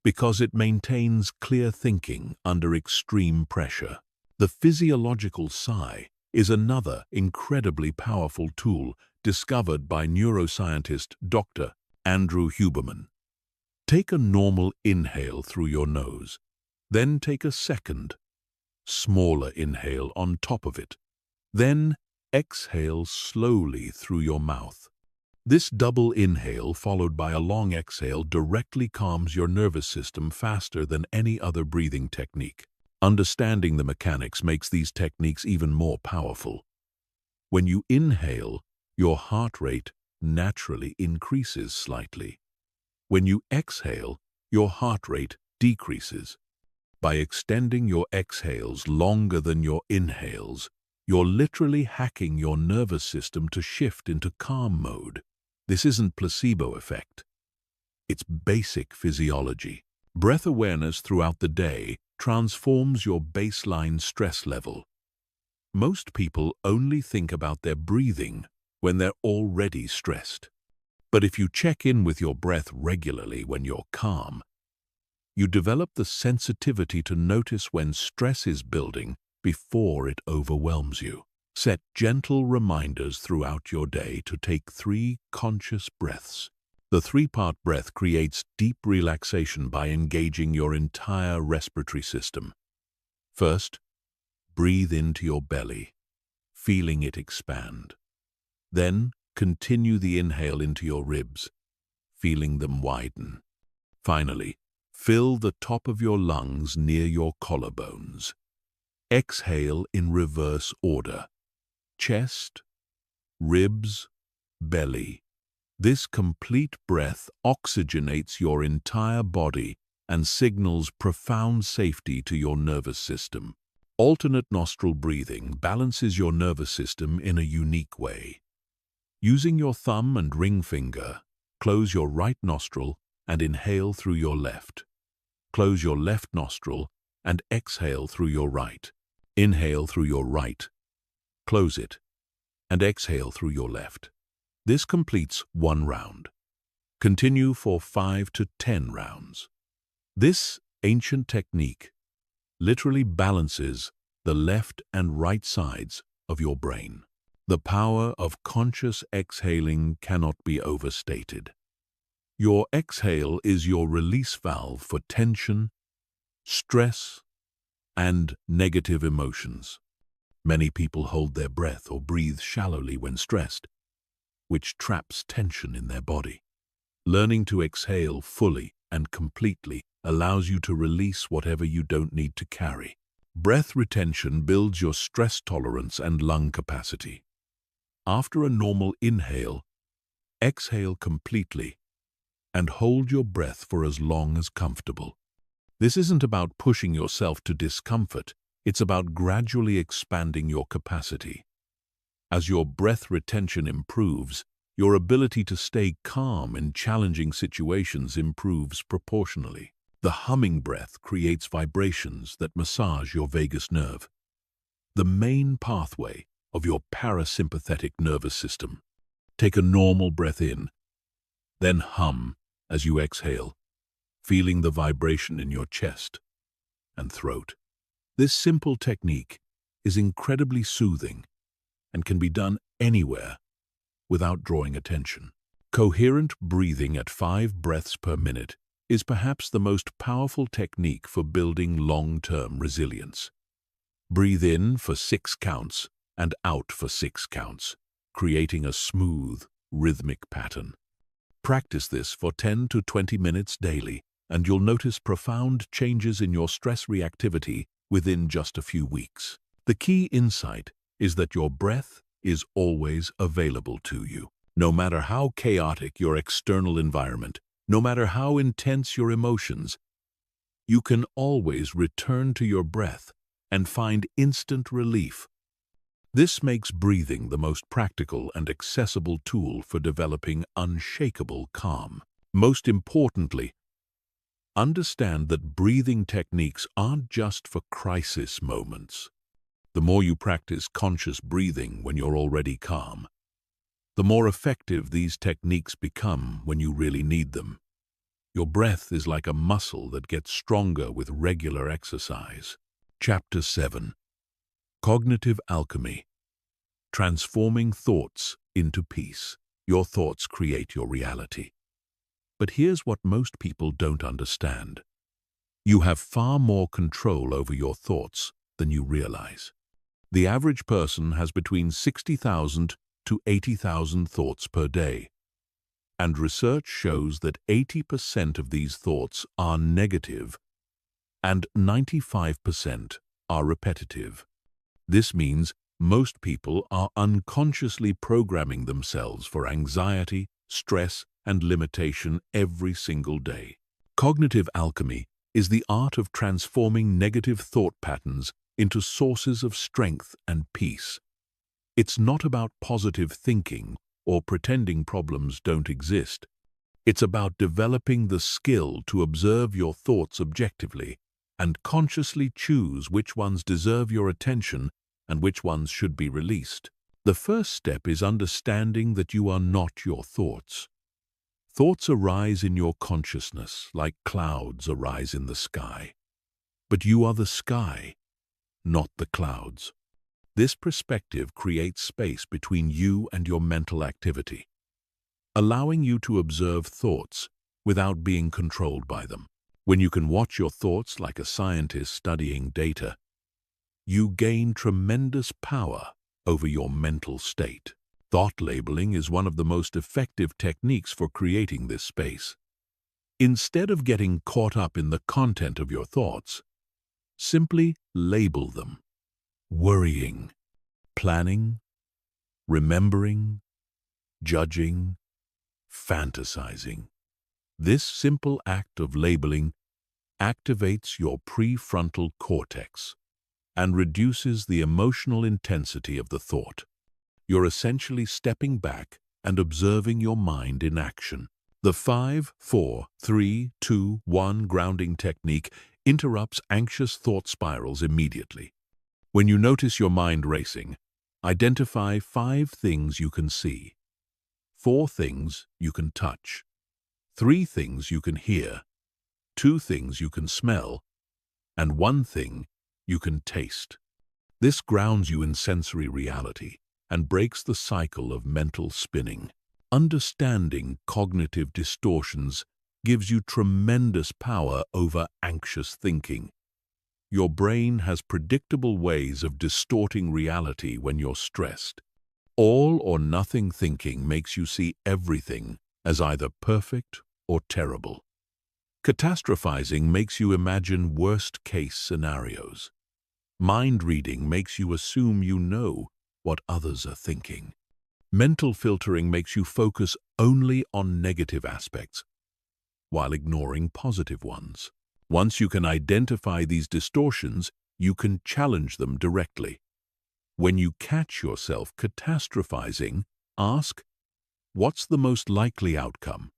S1: because it maintains clear thinking under extreme pressure. The physiological sigh is another incredibly powerful tool discovered by neuroscientist Dr. Andrew Huberman. Take a normal inhale through your nose, then take a second, smaller inhale on top of it. Then exhale slowly through your mouth. This double inhale followed by a long exhale directly calms your nervous system faster than any other breathing technique. Understanding the mechanics makes these techniques even more powerful. When you inhale, your heart rate naturally increases slightly. When you exhale, your heart rate decreases. By extending your exhales longer than your inhales, you're literally hacking your nervous system to shift into calm mode. This isn't placebo effect. It's basic physiology. Breath awareness throughout the day transforms your baseline stress level. Most people only think about their breathing when they're already stressed. But if you check in with your breath regularly when you're calm, you develop the sensitivity to notice when stress is building before it overwhelms you. Set gentle reminders throughout your day to take 3 conscious breaths. The 3-part breath creates deep relaxation by engaging your entire respiratory system. First, breathe into your belly, feeling it expand. Then, continue the inhale into your ribs, feeling them widen. Finally, Fill the top of your lungs near your collarbones. Exhale in reverse order. Chest, ribs, belly. This complete breath oxygenates your entire body and signals profound safety to your nervous system. Alternate nostril breathing balances your nervous system in a unique way. Using your thumb and ring finger, close your right nostril and inhale through your left. Close your left nostril and exhale through your right. Inhale through your right, close it, and exhale through your left. This completes 1 round. Continue for 5 to 10 rounds. This ancient technique literally balances the left and right sides of your brain. The power of conscious exhaling cannot be overstated. Your exhale is your release valve for tension, stress, and negative emotions. Many people hold their breath or breathe shallowly when stressed, which traps tension in their body. Learning to exhale fully and completely allows you to release whatever you don't need to carry. Breath retention builds your stress tolerance and lung capacity. After a normal inhale, exhale completely and hold your breath for as long as comfortable. This isn't about pushing yourself to discomfort, it's about gradually expanding your capacity. As your breath retention improves, your ability to stay calm in challenging situations improves proportionally. The humming breath creates vibrations that massage your vagus nerve, the main pathway of your parasympathetic nervous system. Take a normal breath in, then hum as you exhale, feeling the vibration in your chest and throat. This simple technique is incredibly soothing and can be done anywhere without drawing attention. Coherent breathing at 5 breaths per minute is perhaps the most powerful technique for building long-term resilience. Breathe in for 6 counts and out for 6 counts, creating a smooth, rhythmic pattern. Practice this for 10 to 20 minutes daily, and you'll notice profound changes in your stress reactivity within just a few weeks. The key insight is that your breath is always available to you. No matter how chaotic your external environment, no matter how intense your emotions, you can always return to your breath and find instant relief. This makes breathing the most practical and accessible tool for developing unshakable calm. Most importantly, understand that breathing techniques aren't just for crisis moments. The more you practice conscious breathing when you're already calm, the more effective these techniques become when you really need them. Your breath is like a muscle that gets stronger with regular exercise. Chapter 7. Cognitive Alchemy. Transforming thoughts into peace. Your thoughts create your reality. But here's what most people don't understand. You have far more control over your thoughts than you realize. The average person has between 60,000 to 80,000 thoughts per day. And research shows that 80% of these thoughts are negative and 95% are repetitive. This means most people are unconsciously programming themselves for anxiety, stress, and limitation every single day. Cognitive alchemy is the art of transforming negative thought patterns into sources of strength and peace. It's not about positive thinking or pretending problems don't exist. It's about developing the skill to observe your thoughts objectively and consciously choose which ones deserve your attention and which ones should be released. The first step is understanding that you are not your thoughts. Thoughts arise in your consciousness like clouds arise in the sky. But you are the sky, not the clouds. This perspective creates space between you and your mental activity, allowing you to observe thoughts without being controlled by them. When you can watch your thoughts like a scientist studying data, you gain tremendous power over your mental state. Thought labeling is one of the most effective techniques for creating this space. Instead of getting caught up in the content of your thoughts, simply label them: worrying, planning, remembering, judging, fantasizing. This simple act of labeling activates your prefrontal cortex and reduces the emotional intensity of the thought. You're essentially stepping back and observing your mind in action. The 5, 4, 3, 2, 1 grounding technique interrupts anxious thought spirals immediately. When you notice your mind racing, identify 5 things you can see, 4 things you can touch, 3 things you can hear, 2 things you can smell, and 1 thing you can taste. This grounds you in sensory reality and breaks the cycle of mental spinning. Understanding cognitive distortions gives you tremendous power over anxious thinking. Your brain has predictable ways of distorting reality when you're stressed. All or nothing thinking makes you see everything as either perfect or terrible. Catastrophizing makes you imagine worst-case scenarios. Mind reading makes you assume you know what others are thinking. Mental filtering makes you focus only on negative aspects, while ignoring positive ones. Once you can identify these distortions, you can challenge them directly. When you catch yourself catastrophizing, ask, what's the most likely outcome?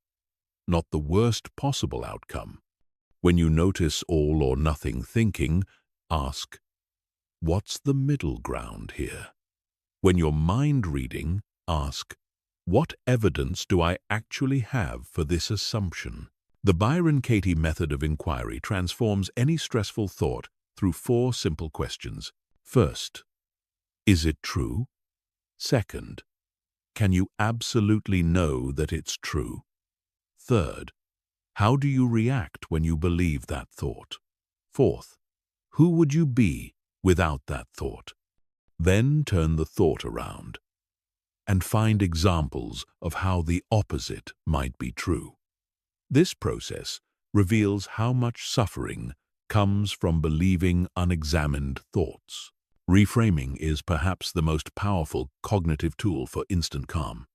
S1: Not the worst possible outcome. When you notice all or nothing thinking, ask, what's the middle ground here? When you're mind reading, ask, what evidence do I actually have for this assumption? The Byron Katie method of inquiry transforms any stressful thought through 4 simple questions. First, is it true? Second, can you absolutely know that it's true? Third, how do you react when you believe that thought? Fourth, who would you be without that thought? Then turn the thought around and find examples of how the opposite might be true. This process reveals how much suffering comes from believing unexamined thoughts. Reframing is perhaps the most powerful cognitive tool for instant calm.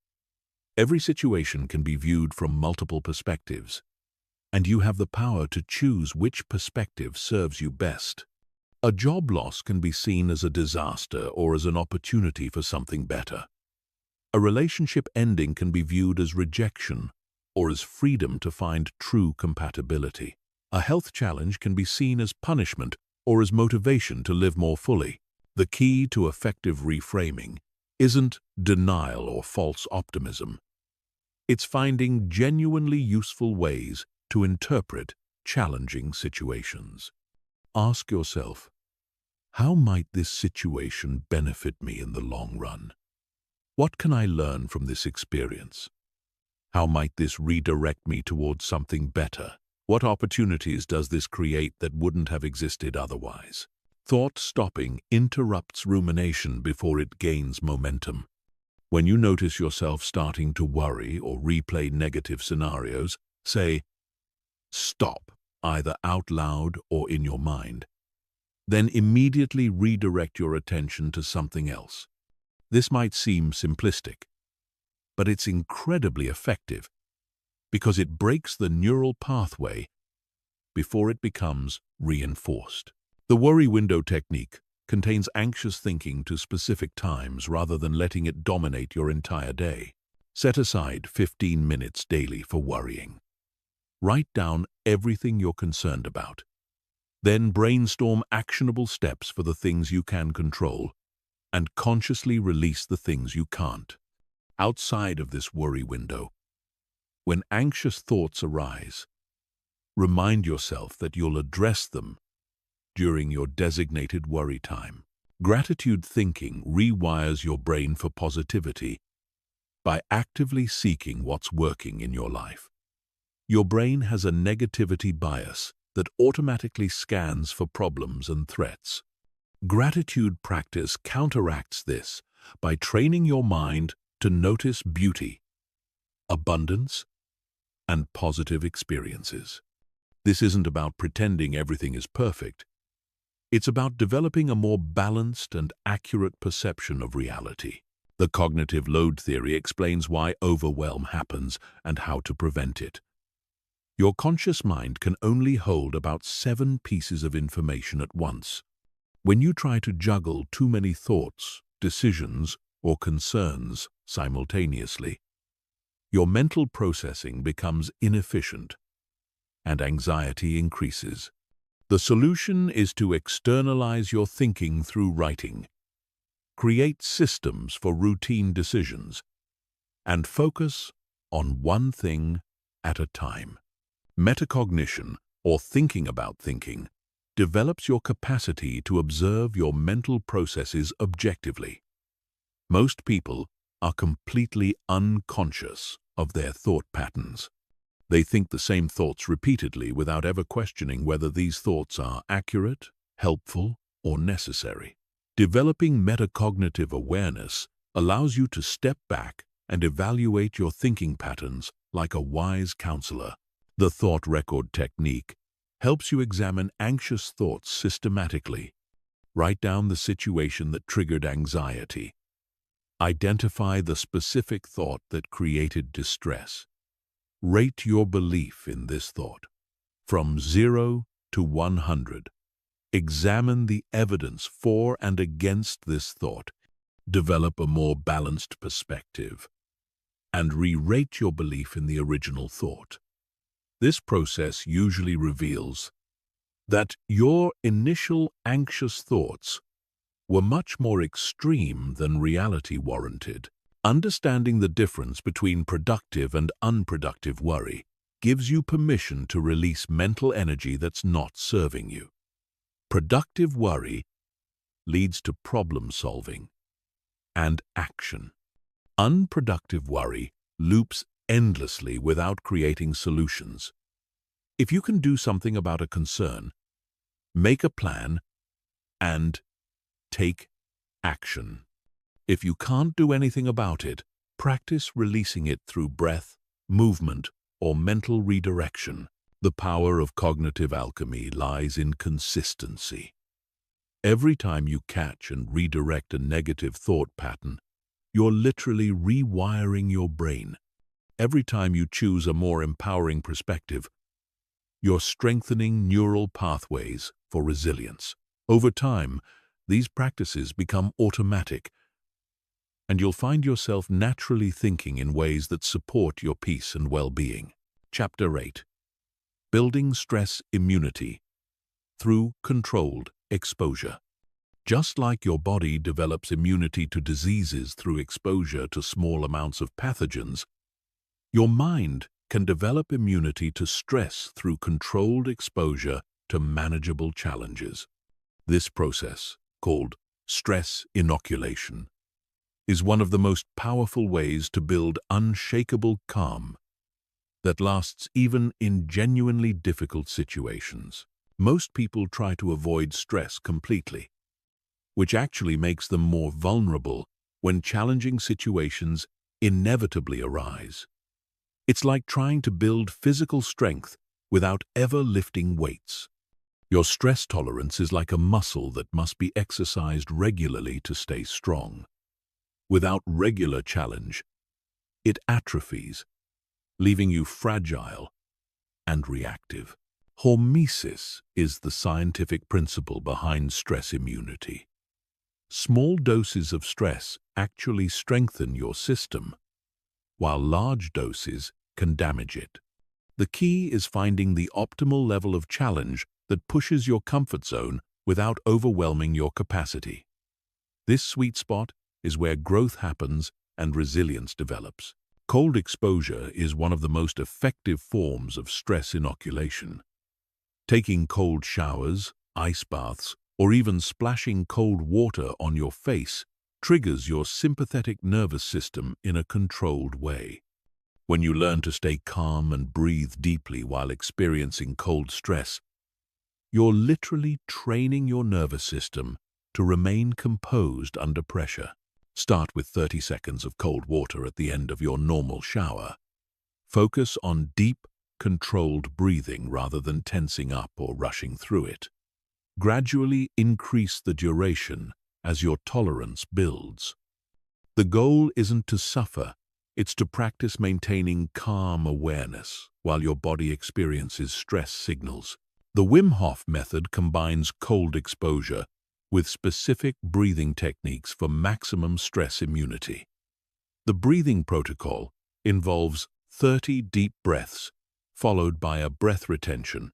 S1: Every situation can be viewed from multiple perspectives, and you have the power to choose which perspective serves you best. A job loss can be seen as a disaster or as an opportunity for something better. A relationship ending can be viewed as rejection or as freedom to find true compatibility. A health challenge can be seen as punishment or as motivation to live more fully. The key to effective reframing isn't denial or false optimism. It's finding genuinely useful ways to interpret challenging situations. Ask yourself, how might this situation benefit me in the long run? What can I learn from this experience? How might this redirect me towards something better? What opportunities does this create that wouldn't have existed otherwise? Thought stopping interrupts rumination before it gains momentum. When you notice yourself starting to worry or replay negative scenarios, say, stop, either out loud or in your mind. Then immediately redirect your attention to something else. This might seem simplistic, but it's incredibly effective because it breaks the neural pathway before it becomes reinforced. The worry window technique contains anxious thinking to specific times rather than letting it dominate your entire day. Set aside 15 minutes daily for worrying. Write down everything you're concerned about. Then brainstorm actionable steps for the things you can control and consciously release the things you can't. Outside of this worry window, when anxious thoughts arise, remind yourself that you'll address them during your designated worry time. Gratitude thinking rewires your brain for positivity by actively seeking what's working in your life. Your brain has a negativity bias that automatically scans for problems and threats. Gratitude practice counteracts this by training your mind to notice beauty, abundance, and positive experiences. This isn't about pretending everything is perfect. It's about developing a more balanced and accurate perception of reality. The cognitive load theory explains why overwhelm happens and how to prevent it. Your conscious mind can only hold about 7 pieces of information at once. When you try to juggle too many thoughts, decisions, or concerns simultaneously, your mental processing becomes inefficient and anxiety increases. The solution is to externalize your thinking through writing, create systems for routine decisions, and focus on one thing at a time. Metacognition, or thinking about thinking, develops your capacity to observe your mental processes objectively. Most people are completely unconscious of their thought patterns. They think the same thoughts repeatedly without ever questioning whether these thoughts are accurate, helpful, or necessary. Developing metacognitive awareness allows you to step back and evaluate your thinking patterns like a wise counselor. The thought record technique helps you examine anxious thoughts systematically. Write down the situation that triggered anxiety. Identify the specific thought that created distress. Rate your belief in this thought. From 0 to 100. Examine the evidence for and against this thought. Develop a more balanced perspective. And re-rate your belief in the original thought. This process usually reveals that your initial anxious thoughts were much more extreme than reality warranted. Understanding the difference between productive and unproductive worry gives you permission to release mental energy that's not serving you. Productive worry leads to problem solving and action. Unproductive worry loops endlessly without creating solutions. If you can do something about a concern, make a plan, and take action. If you can't do anything about it, practice releasing it through breath, movement, or mental redirection. The power of cognitive alchemy lies in consistency. Every time you catch and redirect a negative thought pattern, you're literally rewiring your brain. Every time you choose a more empowering perspective, you're strengthening neural pathways for resilience. Over time, these practices become automatic, and you'll find yourself naturally thinking in ways that support your peace and well-being. Chapter 8. Building Stress Immunity Through Controlled Exposure. Just like your body develops immunity to diseases through exposure to small amounts of pathogens, your mind can develop immunity to stress through controlled exposure to manageable challenges. This process, called stress inoculation, is one of the most powerful ways to build unshakable calm that lasts even in genuinely difficult situations. Most people try to avoid stress completely, which actually makes them more vulnerable when challenging situations inevitably arise. It's like trying to build physical strength without ever lifting weights. Your stress tolerance is like a muscle that must be exercised regularly to stay strong. Without regular challenge, it atrophies, leaving you fragile and reactive. Hormesis is the scientific principle behind stress immunity. Small doses of stress actually strengthen your system, while large doses can damage it. The key is finding the optimal level of challenge that pushes your comfort zone without overwhelming your capacity. This sweet spot is where growth happens and resilience develops. Cold exposure is one of the most effective forms of stress inoculation. Taking cold showers, ice baths, or even splashing cold water on your face triggers your sympathetic nervous system in a controlled way. When you learn to stay calm and breathe deeply while experiencing cold stress, you're literally training your nervous system to remain composed under pressure. Start with 30 seconds of cold water at the end of your normal shower. Focus on deep, controlled breathing rather than tensing up or rushing through it. Gradually increase the duration as your tolerance builds. The goal isn't to suffer, it's to practice maintaining calm awareness while your body experiences stress signals. The Wim Hof method combines cold exposure with specific breathing techniques for maximum stress immunity. The breathing protocol involves 30 deep breaths, followed by a breath retention,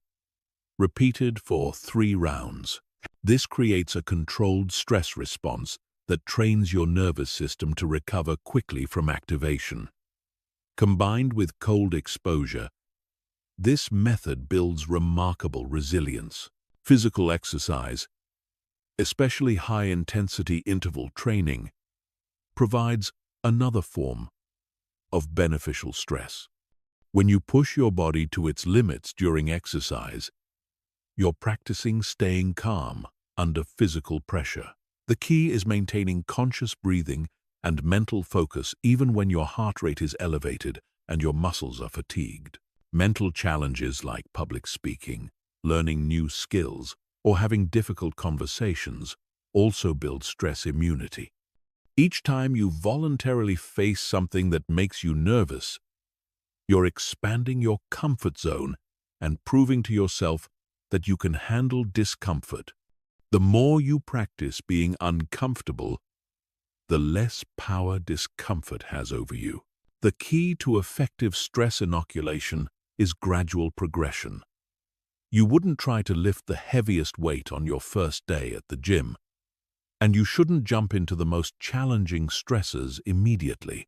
S1: repeated for 3 rounds. This creates a controlled stress response that trains your nervous system to recover quickly from activation. Combined with cold exposure, this method builds remarkable resilience. Physical exercise, especially high-intensity interval training, provides another form of beneficial stress. When you push your body to its limits during exercise, you're practicing staying calm under physical pressure. The key is maintaining conscious breathing and mental focus even when your heart rate is elevated and your muscles are fatigued. Mental challenges like public speaking, learning new skills, or having difficult conversations also build stress immunity. Each time you voluntarily face something that makes you nervous, you're expanding your comfort zone and proving to yourself that you can handle discomfort. The more you practice being uncomfortable, the less power discomfort has over you. The key to effective stress inoculation is gradual progression. You wouldn't try to lift the heaviest weight on your first day at the gym, and you shouldn't jump into the most challenging stresses immediately.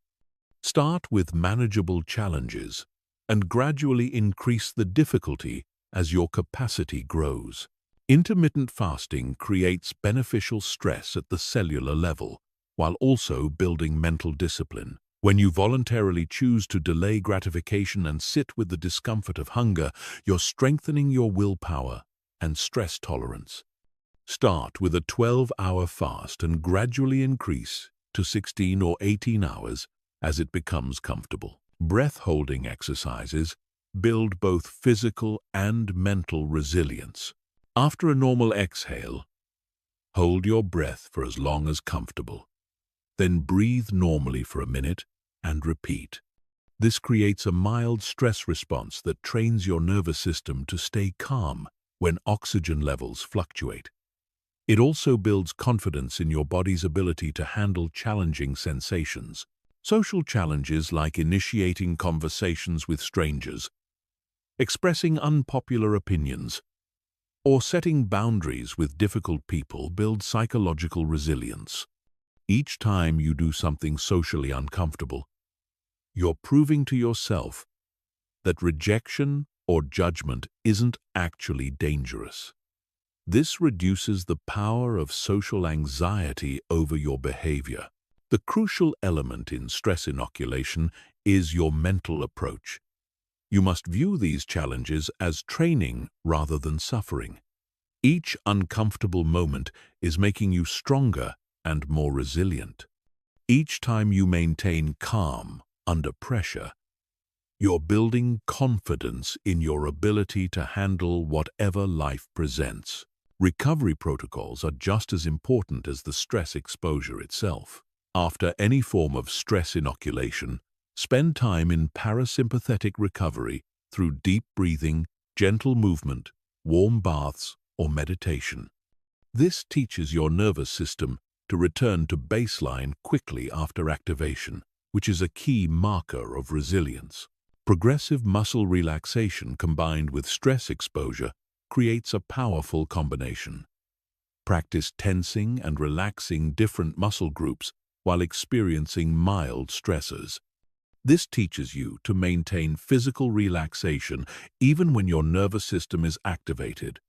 S1: Start with manageable challenges and gradually increase the difficulty as your capacity grows. Intermittent fasting creates beneficial stress at the cellular level, while also building mental discipline. When you voluntarily choose to delay gratification and sit with the discomfort of hunger, you're strengthening your willpower and stress tolerance. Start with a 12-hour fast and gradually increase to 16 or 18 hours as it becomes comfortable. Breath-holding exercises build both physical and mental resilience. After a normal exhale, hold your breath for as long as comfortable. Then breathe normally for a minute and repeat. This creates a mild stress response that trains your nervous system to stay calm when oxygen levels fluctuate. It also builds confidence in your body's ability to handle challenging sensations. Social challenges like initiating conversations with strangers, expressing unpopular opinions, or setting boundaries with difficult people build psychological resilience. Each time you do something socially uncomfortable, you're proving to yourself that rejection or judgment isn't actually dangerous. This reduces the power of social anxiety over your behavior. The crucial element in stress inoculation is your mental approach. You must view these challenges as training rather than suffering. Each uncomfortable moment is making you stronger and more resilient. Each time you maintain calm under pressure, you're building confidence in your ability to handle whatever life presents. Recovery protocols are just as important as the stress exposure itself. After any form of stress inoculation, spend time in parasympathetic recovery through deep breathing, gentle movement, warm baths, or meditation. This teaches your nervous system to return to baseline quickly after activation, which is a key marker of resilience. Progressive muscle relaxation combined with stress exposure creates a powerful combination. Practice tensing and relaxing different muscle groups while experiencing mild stressors. This teaches you to maintain physical relaxation even when your nervous system is activated,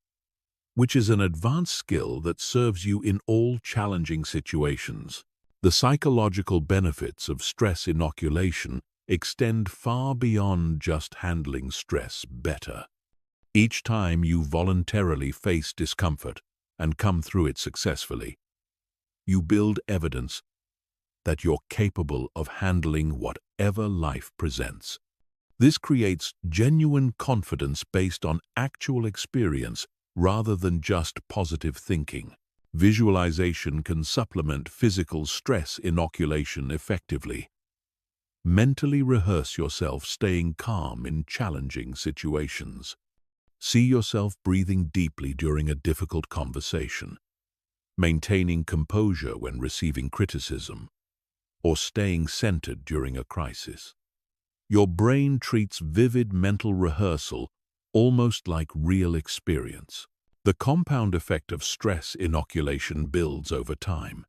S1: which is an advanced skill that serves you in all challenging situations. The psychological benefits of stress inoculation extend far beyond just handling stress better. Each time you voluntarily face discomfort and come through it successfully, you build evidence that you're capable of handling whatever life presents. This creates genuine confidence based on actual experience rather than just positive thinking. Visualization can supplement physical stress inoculation effectively. Mentally rehearse yourself staying calm in challenging situations. See yourself breathing deeply during a difficult conversation, maintaining composure when receiving criticism, or staying centered during a crisis. Your brain treats vivid mental rehearsal almost like real experience. The compound effect of stress inoculation builds over time.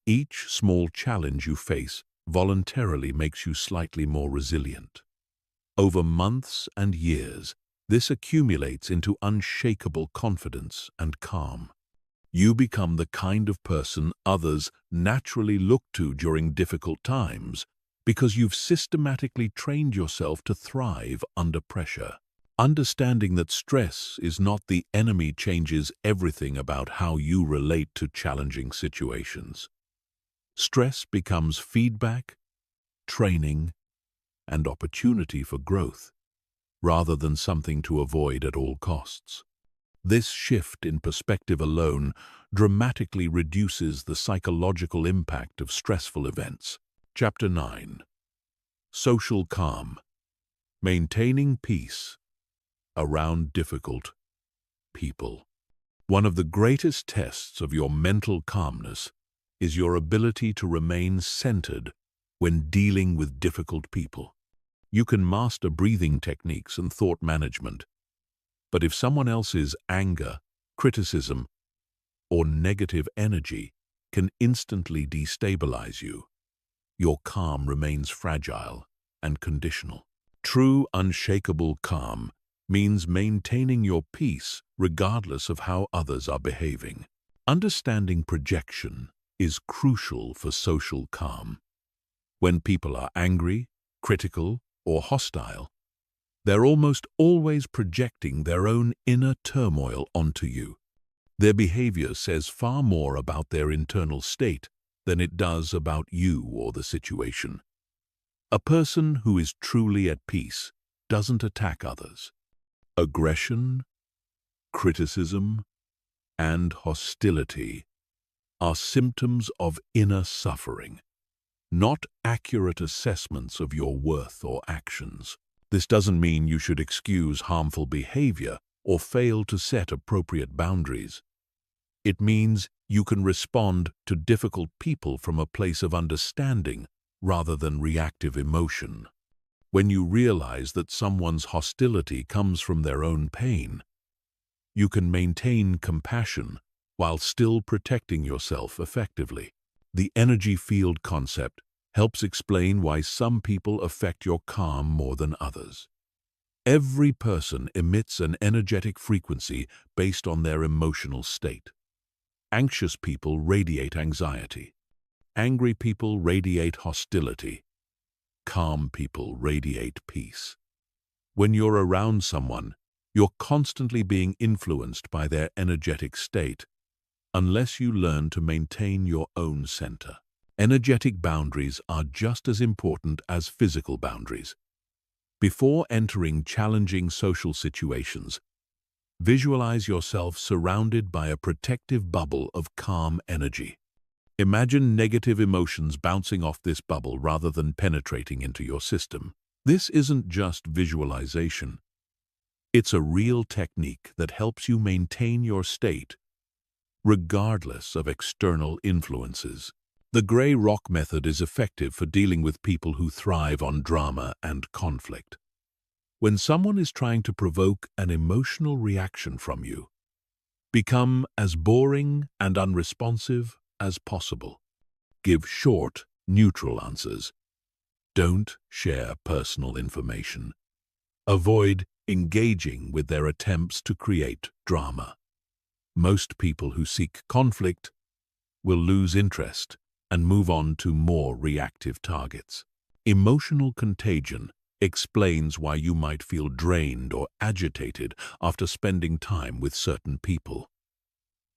S1: Each small challenge you face voluntarily makes you slightly more resilient. Over months and years, this accumulates into unshakable confidence and calm. You become the kind of person others naturally look to during difficult times because you've systematically trained yourself to thrive under pressure. Understanding that stress is not the enemy changes everything about how you relate to challenging situations. Stress becomes feedback, training, and opportunity for growth, rather than something to avoid at all costs. This shift in perspective alone dramatically reduces the psychological impact of stressful events. Chapter 9. Social Calm. Maintaining peace around difficult people. One of the greatest tests of your mental calmness is your ability to remain centered when dealing with difficult people. You can master breathing techniques and thought management, but if someone else's anger, criticism, or negative energy can instantly destabilize you, your calm remains fragile and conditional. True, unshakable calm means maintaining your peace regardless of how others are behaving. Understanding projection is crucial for social calm. When people are angry, critical, or hostile, they're almost always projecting their own inner turmoil onto you. Their behavior says far more about their internal state than it does about you or the situation. A person who is truly at peace doesn't attack others. Aggression, criticism, and hostility are symptoms of inner suffering, not accurate assessments of your worth or actions. This doesn't mean you should excuse harmful behavior or fail to set appropriate boundaries. It means you can respond to difficult people from a place of understanding rather than reactive emotion. When you realize that someone's hostility comes from their own pain, you can maintain compassion while still protecting yourself effectively. The energy field concept helps explain why some people affect your calm more than others. Every person emits an energetic frequency based on their emotional state. Anxious people radiate anxiety. Angry people radiate hostility. Calm people radiate peace. When you're around someone, you're constantly being influenced by their energetic state, unless you learn to maintain your own center. Energetic boundaries are just as important as physical boundaries. Before entering challenging social situations, visualize yourself surrounded by a protective bubble of calm energy. Imagine negative emotions bouncing off this bubble rather than penetrating into your system. This isn't just visualization. It's a real technique that helps you maintain your state, regardless of external influences. The gray rock method is effective for dealing with people who thrive on drama and conflict. When someone is trying to provoke an emotional reaction from you, become as boring and unresponsive as possible. Give short, neutral answers. Don't share personal information. Avoid engaging with their attempts to create drama. Most people who seek conflict will lose interest and move on to more reactive targets. Emotional contagion explains why you might feel drained or agitated after spending time with certain people.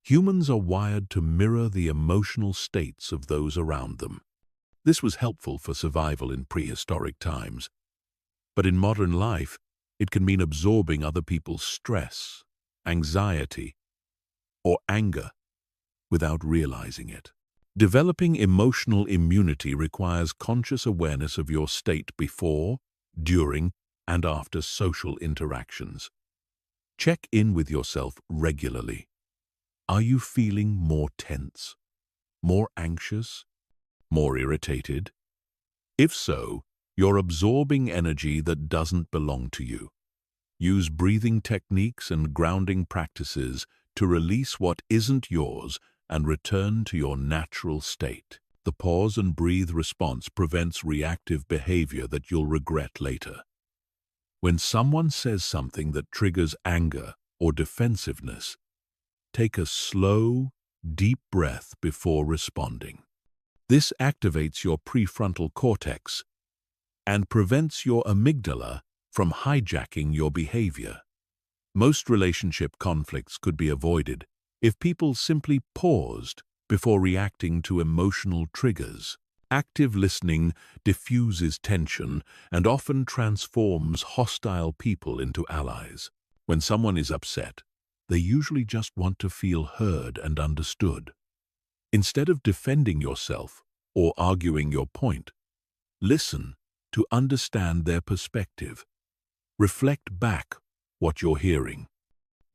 S1: Humans are wired to mirror the emotional states of those around them. This was helpful for survival in prehistoric times. But in modern life, it can mean absorbing other people's stress, anxiety, or anger without realizing it. Developing emotional immunity requires conscious awareness of your state before, during, and after social interactions. Check in with yourself regularly. Are you feeling more tense, more anxious, more irritated? If so, you're absorbing energy that doesn't belong to you. Use breathing techniques and grounding practices to release what isn't yours and return to your natural state. The pause and breathe response prevents reactive behavior that you'll regret later. When someone says something that triggers anger or defensiveness, take a slow, deep breath before responding. This activates your prefrontal cortex and prevents your amygdala from hijacking your behavior. Most relationship conflicts could be avoided if people simply paused before reacting to emotional triggers. Active listening diffuses tension and often transforms hostile people into allies. When someone is upset, they usually just want to feel heard and understood. Instead of defending yourself or arguing your point, listen to understand their perspective. Reflect back what you're hearing.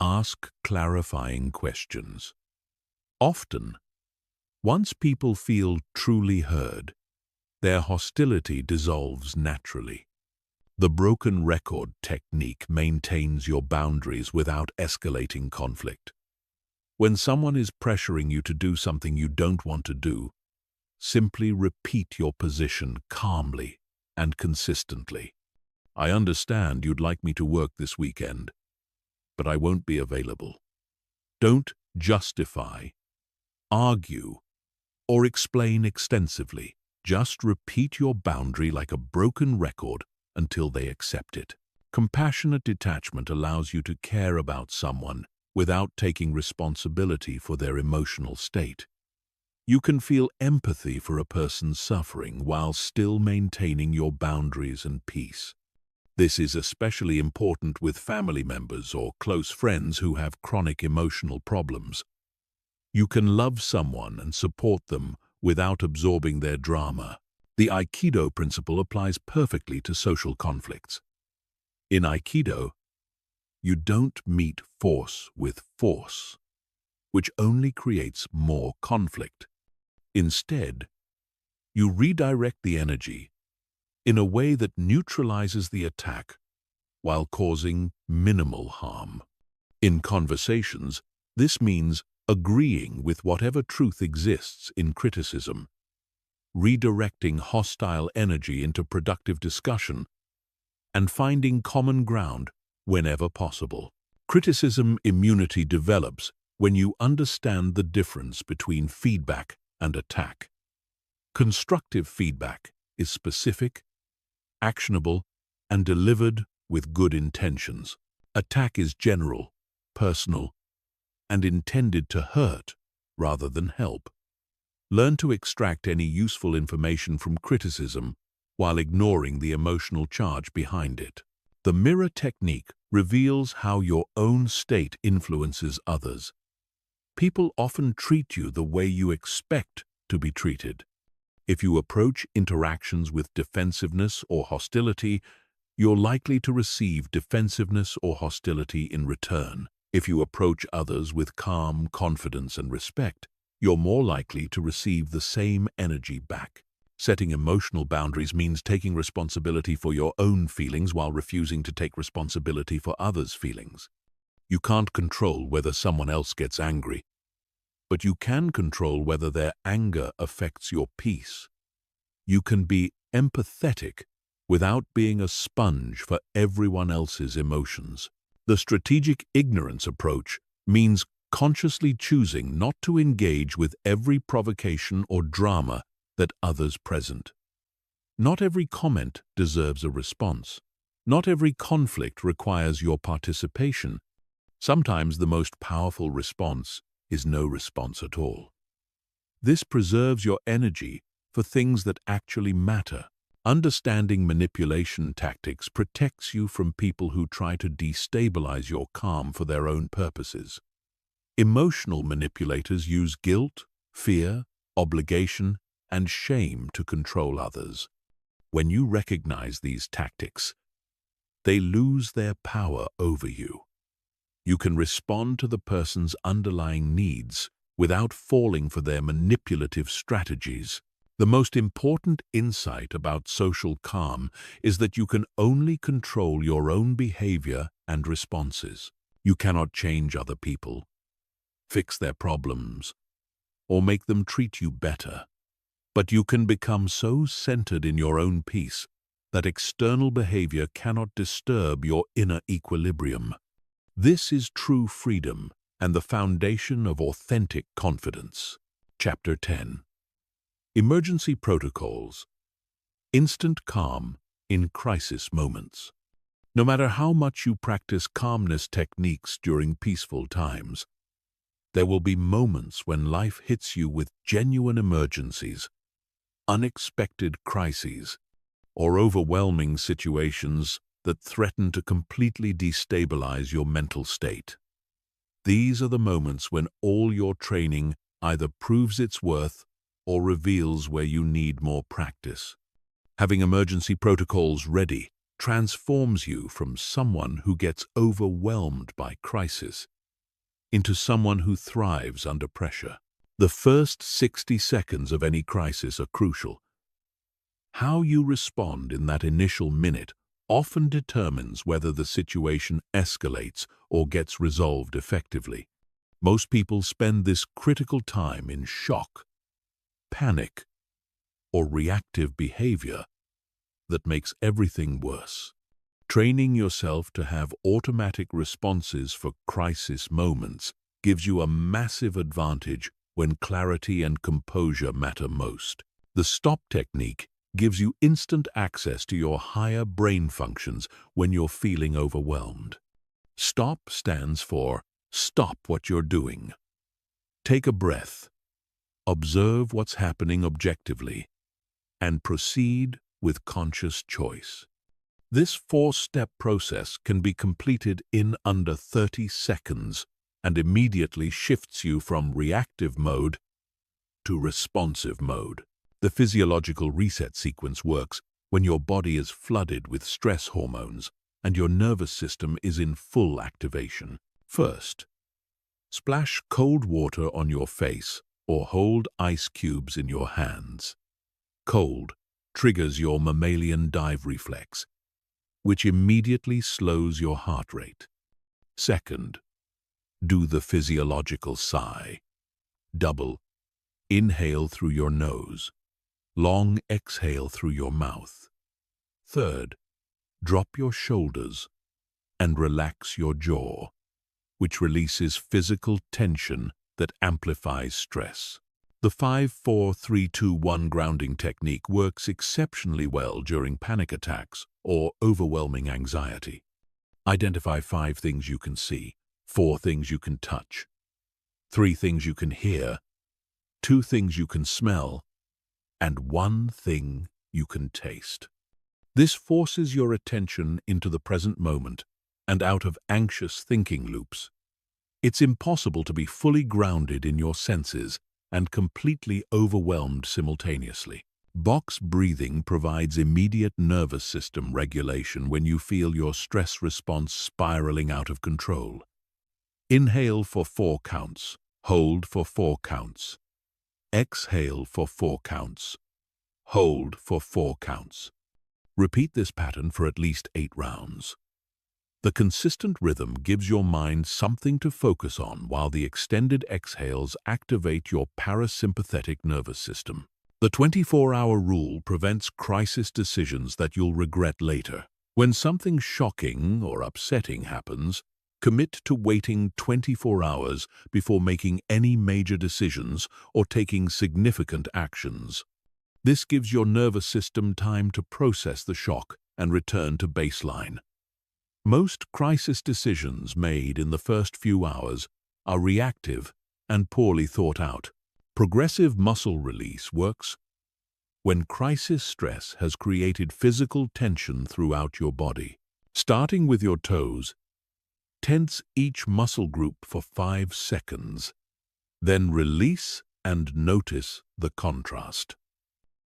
S1: Ask clarifying questions. Often, once people feel truly heard, their hostility dissolves naturally. The broken record technique maintains your boundaries without escalating conflict. When someone is pressuring you to do something you don't want to do, simply repeat your position calmly and consistently. I understand you'd like me to work this weekend, but I won't be available. Don't justify, argue, or explain extensively. Just repeat your boundary like a broken record until they accept it. Compassionate detachment allows you to care about someone without taking responsibility for their emotional state. You can feel empathy for a person's suffering while still maintaining your boundaries and peace. This is especially important with family members or close friends who have chronic emotional problems. You can love someone and support them without absorbing their drama. The Aikido principle applies perfectly to social conflicts. In Aikido, you don't meet force with force, which only creates more conflict. Instead, you redirect the energy in a way that neutralizes the attack while causing minimal harm. In conversations, this means agreeing with whatever truth exists in criticism, redirecting hostile energy into productive discussion, and finding common ground whenever possible. Criticism immunity develops when you understand the difference between feedback and attack. Constructive feedback is specific, actionable, and delivered with good intentions. Attack is general, personal, and intended to hurt rather than help. Learn to extract any useful information from criticism while ignoring the emotional charge behind it. The mirror technique reveals how your own state influences others. People often treat you the way you expect to be treated. If you approach interactions with defensiveness or hostility, you're likely to receive defensiveness or hostility in return. If you approach others with calm, confidence, and respect, you're more likely to receive the same energy back. Setting emotional boundaries means taking responsibility for your own feelings while refusing to take responsibility for others' feelings. You can't control whether someone else gets angry, but you can control whether their anger affects your peace. You can be empathetic without being a sponge for everyone else's emotions. The strategic ignorance approach means consciously choosing not to engage with every provocation or drama that others present. Not every comment deserves a response. Not every conflict requires your participation. Sometimes the most powerful response is no response at all. This preserves your energy for things that actually matter. Understanding manipulation tactics protects you from people who try to destabilize your calm for their own purposes. Emotional manipulators use guilt, fear, obligation, and shame to control others. When you recognize these tactics, they lose their power over you. You can respond to the person's underlying needs without falling for their manipulative strategies. The most important insight about social calm is that you can only control your own behavior and responses. You cannot change other people, fix their problems, or make them treat you better. But you can become so centered in your own peace that external behavior cannot disturb your inner equilibrium. This is true freedom and the foundation of authentic confidence. Chapter 10. Emergency Protocols. Instant calm in crisis moments. No matter how much you practice calmness techniques during peaceful times, there will be moments when life hits you with genuine emergencies, unexpected crises, or overwhelming situations that threaten to completely destabilize your mental state. These are the moments when all your training either proves its worth or reveals where you need more practice. Having emergency protocols ready transforms you from someone who gets overwhelmed by crisis into someone who thrives under pressure. The first 60 seconds of any crisis are crucial. How you respond in that initial minute often determines whether the situation escalates or gets resolved effectively. Most people spend this critical time in shock, panic, or reactive behavior that makes everything worse. Training yourself to have automatic responses for crisis moments gives you a massive advantage when clarity and composure matter most. The stop technique gives you instant access to your higher brain functions when you're feeling overwhelmed. STOP stands for stop what you're doing. Take a breath, observe what's happening objectively, and proceed with conscious choice. This four-step process can be completed in under 30 seconds and immediately shifts you from reactive mode to responsive mode. The physiological reset sequence works when your body is flooded with stress hormones and your nervous system is in full activation. First, splash cold water on your face or hold ice cubes in your hands. Cold triggers your mammalian dive reflex, which immediately slows your heart rate. Second, do the physiological sigh. Double inhale through your nose. Long exhale through your mouth. Third, drop your shoulders and relax your jaw, which releases physical tension that amplifies stress. The 5-4-3-2-1 grounding technique works exceptionally well during panic attacks or overwhelming anxiety. Identify 5 things you can see, 4 things you can touch, 3 things you can hear, 2 things you can smell, and 1 thing you can taste. This forces your attention into the present moment and out of anxious thinking loops. It's impossible to be fully grounded in your senses and completely overwhelmed simultaneously. Box breathing provides immediate nervous system regulation when you feel your stress response spiraling out of control. Inhale for 4 counts. Hold for 4 counts. Exhale for 4 counts. Hold for 4 counts. Repeat this pattern for at least 8 rounds. The consistent rhythm gives your mind something to focus on while the extended exhales activate your parasympathetic nervous system. The 24-hour rule prevents crisis decisions that you'll regret later. When something shocking or upsetting happens, commit to waiting 24 hours before making any major decisions or taking significant actions. This gives your nervous system time to process the shock and return to baseline. Most crisis decisions made in the first few hours are reactive and poorly thought out. Progressive muscle release works when crisis stress has created physical tension throughout your body. Starting with your toes, tense each muscle group for 5 seconds, then release and notice the contrast.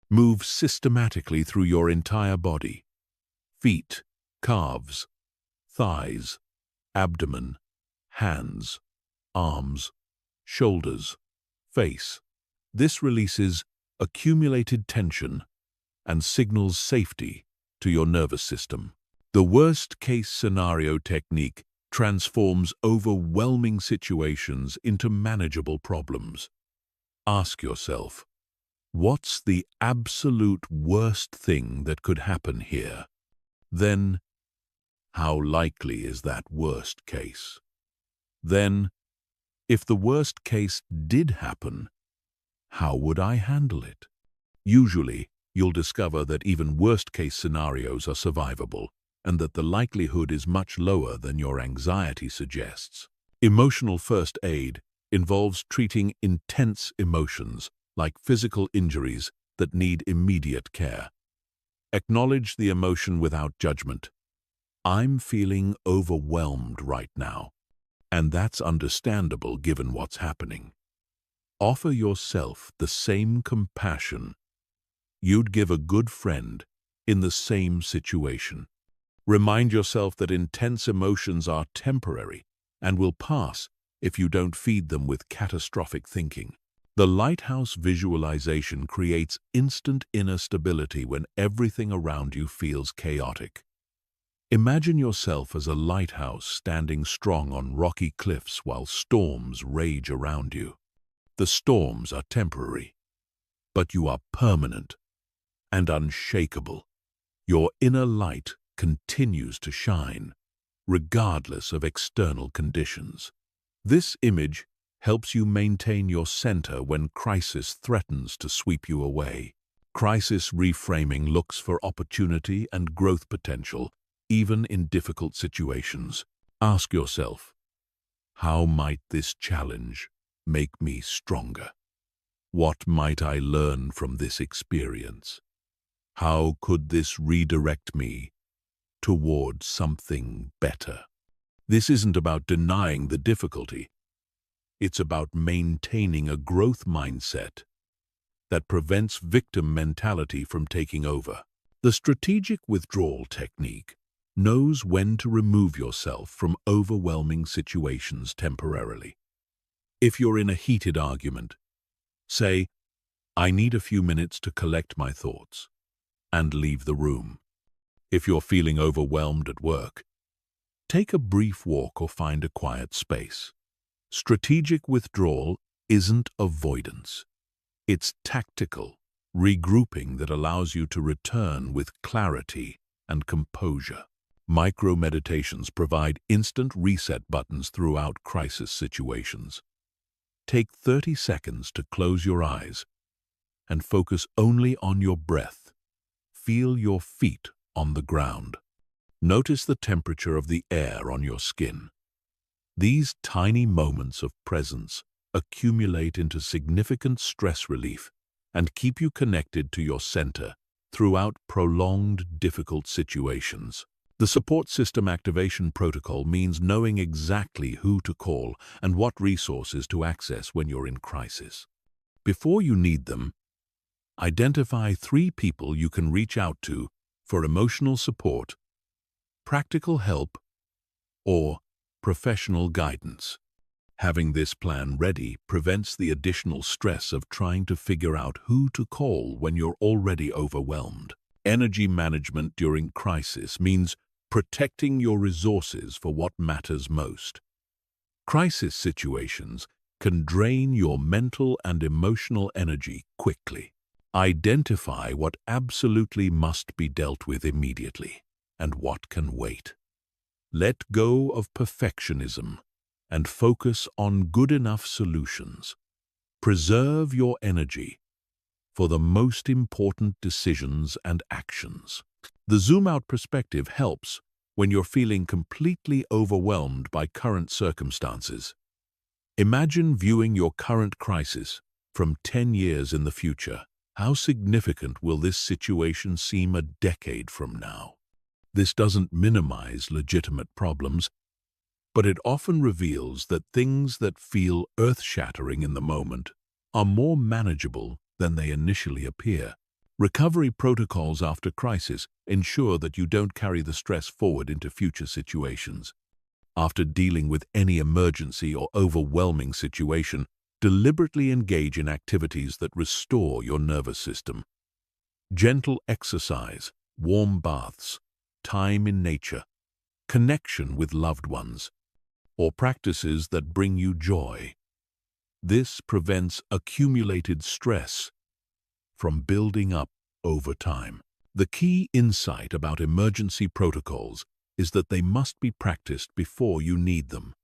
S1: Move systematically through your entire body: feet, calves, thighs, abdomen, hands, arms, shoulders, face. This releases accumulated tension and signals safety to your nervous system. The worst-case scenario technique transforms overwhelming situations into manageable problems. Ask yourself, what's the absolute worst thing that could happen here? Then, how likely is that worst case? Then, if the worst case did happen, how would I handle it? Usually, you'll discover that even worst-case scenarios are survivable, and that the likelihood is much lower than your anxiety suggests. Emotional first aid involves treating intense emotions, like physical injuries that need immediate care. Acknowledge the emotion without judgment. I'm feeling overwhelmed right now, and that's understandable given what's happening. Offer yourself the same compassion you'd give a good friend in the same situation. Remind yourself that intense emotions are temporary and will pass if you don't feed them with catastrophic thinking. The lighthouse visualization creates instant inner stability when everything around you feels chaotic. Imagine yourself as a lighthouse standing strong on rocky cliffs while storms rage around you. The storms are temporary, but you are permanent and unshakable. Your inner light continues to shine, regardless of external conditions. This image helps you maintain your center when crisis threatens to sweep you away. Crisis reframing looks for opportunity and growth potential, even in difficult situations. Ask yourself, how might this challenge make me stronger? What might I learn from this experience? How could this redirect me towards something better? This isn't about denying the difficulty. It's about maintaining a growth mindset that prevents victim mentality from taking over. The strategic withdrawal technique knows when to remove yourself from overwhelming situations temporarily. If you're in a heated argument, say, "I need a few minutes to collect my thoughts," and leave the room. If you're feeling overwhelmed at work, take a brief walk or find a quiet space. Strategic withdrawal isn't avoidance. It's tactical regrouping that allows you to return with clarity and composure. Micro-meditations provide instant reset buttons throughout crisis situations. Take 30 seconds to close your eyes and focus only on your breath. Feel your feet on the ground. Notice the temperature of the air on your skin. These tiny moments of presence accumulate into significant stress relief and keep you connected to your center throughout prolonged, difficult situations. The support system activation protocol means knowing exactly who to call and what resources to access when you're in crisis. Before you need them, identify 3 people you can reach out to for emotional support, practical help, or professional guidance. Having this plan ready prevents the additional stress of trying to figure out who to call when you're already overwhelmed. Energy management during crisis means protecting your resources for what matters most. Crisis situations can drain your mental and emotional energy quickly. Identify what absolutely must be dealt with immediately and what can wait. Let go of perfectionism and focus on good enough solutions. Preserve your energy for the most important decisions and actions. The zoom-out perspective helps when you're feeling completely overwhelmed by current circumstances. Imagine viewing your current crisis from 10 years in the future. How significant will this situation seem a decade from now? This doesn't minimize legitimate problems, but it often reveals that things that feel earth-shattering in the moment are more manageable than they initially appear. Recovery protocols after crisis ensure that you don't carry the stress forward into future situations. After dealing with any emergency or overwhelming situation, deliberately engage in activities that restore your nervous system. Gentle exercise, warm baths, time in nature, connection with loved ones, or practices that bring you joy. This prevents accumulated stress from building up over time. The key insight about emergency protocols is that they must be practiced before you need them.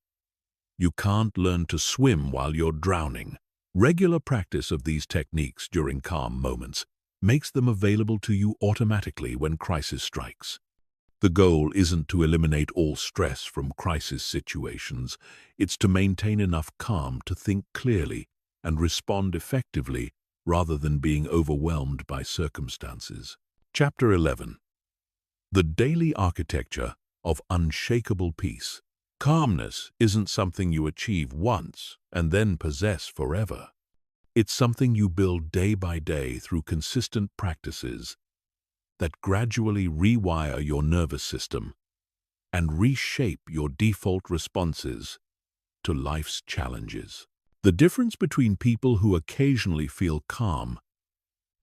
S1: You can't learn to swim while you're drowning. Regular practice of these techniques during calm moments makes them available to you automatically when crisis strikes. The goal isn't to eliminate all stress from crisis situations. It's to maintain enough calm to think clearly and respond effectively rather than being overwhelmed by circumstances. Chapter 11. The Daily Architecture of Unshakable Peace. Calmness isn't something you achieve once and then possess forever. It's something you build day by day through consistent practices that gradually rewire your nervous system and reshape your default responses to life's challenges. The difference between people who occasionally feel calm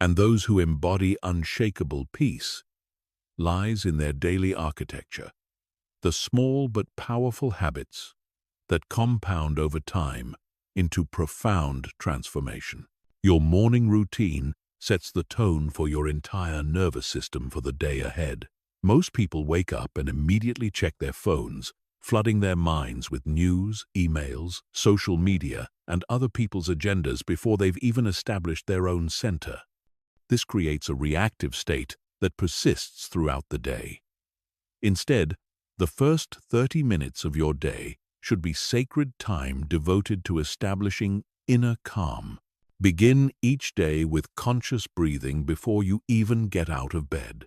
S1: and those who embody unshakable peace lies in their daily architecture, the small but powerful habits that compound over time into profound transformation. Your morning routine sets the tone for your entire nervous system for the day ahead. Most people wake up and immediately check their phones, flooding their minds with news, emails, social media, and other people's agendas before they've even established their own center. This creates a reactive state that persists throughout the day. Instead, the first 30 minutes of your day should be sacred time devoted to establishing inner calm. Begin each day with conscious breathing before you even get out of bed.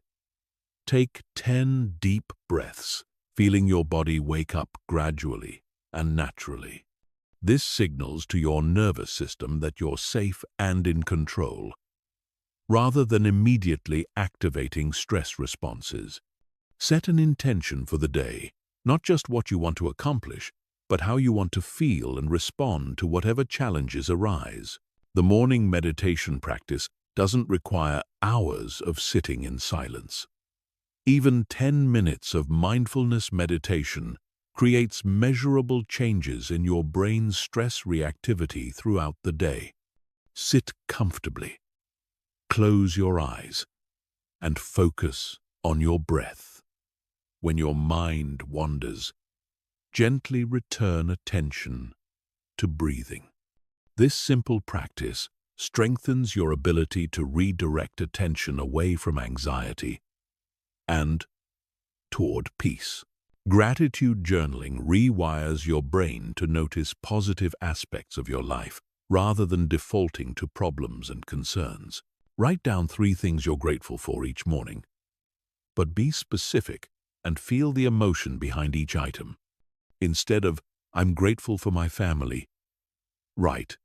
S1: Take 10 deep breaths, feeling your body wake up gradually and naturally. This signals to your nervous system that you're safe and in control, rather than immediately activating stress responses. Set an intention for the day, not just what you want to accomplish, but how you want to feel and respond to whatever challenges arise. The morning meditation practice doesn't require hours of sitting in silence. Even 10 minutes of mindfulness meditation creates measurable changes in your brain's stress reactivity throughout the day. Sit comfortably, close your eyes, and focus on your breath. When your mind wanders, gently return attention to breathing. This simple practice strengthens your ability to redirect attention away from anxiety and toward peace. Gratitude journaling rewires your brain to notice positive aspects of your life rather than defaulting to problems and concerns. Write down 3 things you're grateful for each morning, but be specific and feel the emotion behind each item. Instead of, "I'm grateful for my family," write,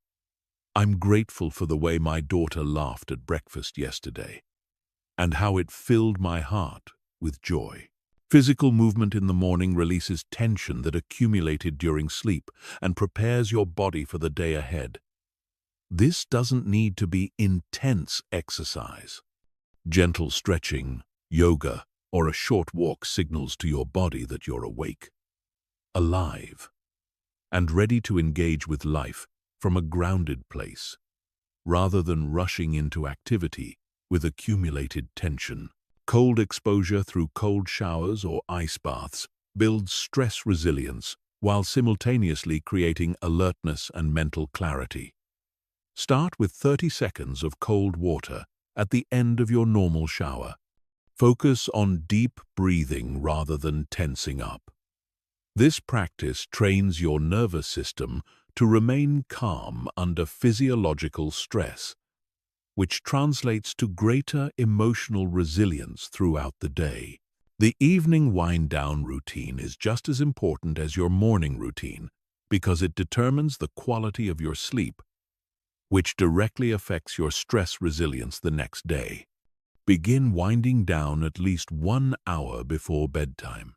S1: "I'm grateful for the way my daughter laughed at breakfast yesterday, and how it filled my heart with joy." Physical movement in the morning releases tension that accumulated during sleep and prepares your body for the day ahead. This doesn't need to be intense exercise. Gentle stretching, yoga, or a short walk signals to your body that you're awake, alive, and ready to engage with life from a grounded place, rather than rushing into activity with accumulated tension. Cold exposure through cold showers or ice baths builds stress resilience while simultaneously creating alertness and mental clarity. Start with 30 seconds of cold water at the end of your normal shower. Focus on deep breathing rather than tensing up. This practice trains your nervous system to remain calm under physiological stress, which translates to greater emotional resilience throughout the day. The evening wind-down routine is just as important as your morning routine because it determines the quality of your sleep, which directly affects your stress resilience the next day. Begin winding down at least 1 hour before bedtime.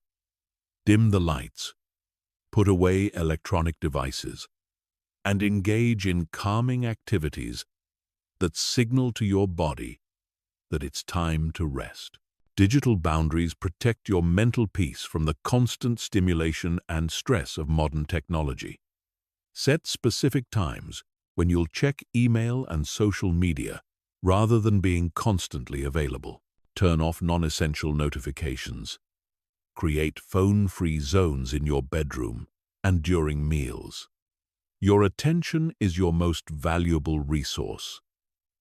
S1: Dim the lights, put away electronic devices, and engage in calming activities that signal to your body that it's time to rest. Digital boundaries protect your mental peace from the constant stimulation and stress of modern technology. Set specific times when you'll check email and social media rather than being constantly available. Turn off non-essential notifications. Create phone-free zones in your bedroom and during meals. Your attention is your most valuable resource,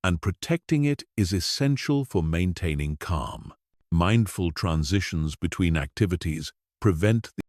S1: and protecting it is essential for maintaining calm. Mindful transitions between activities prevent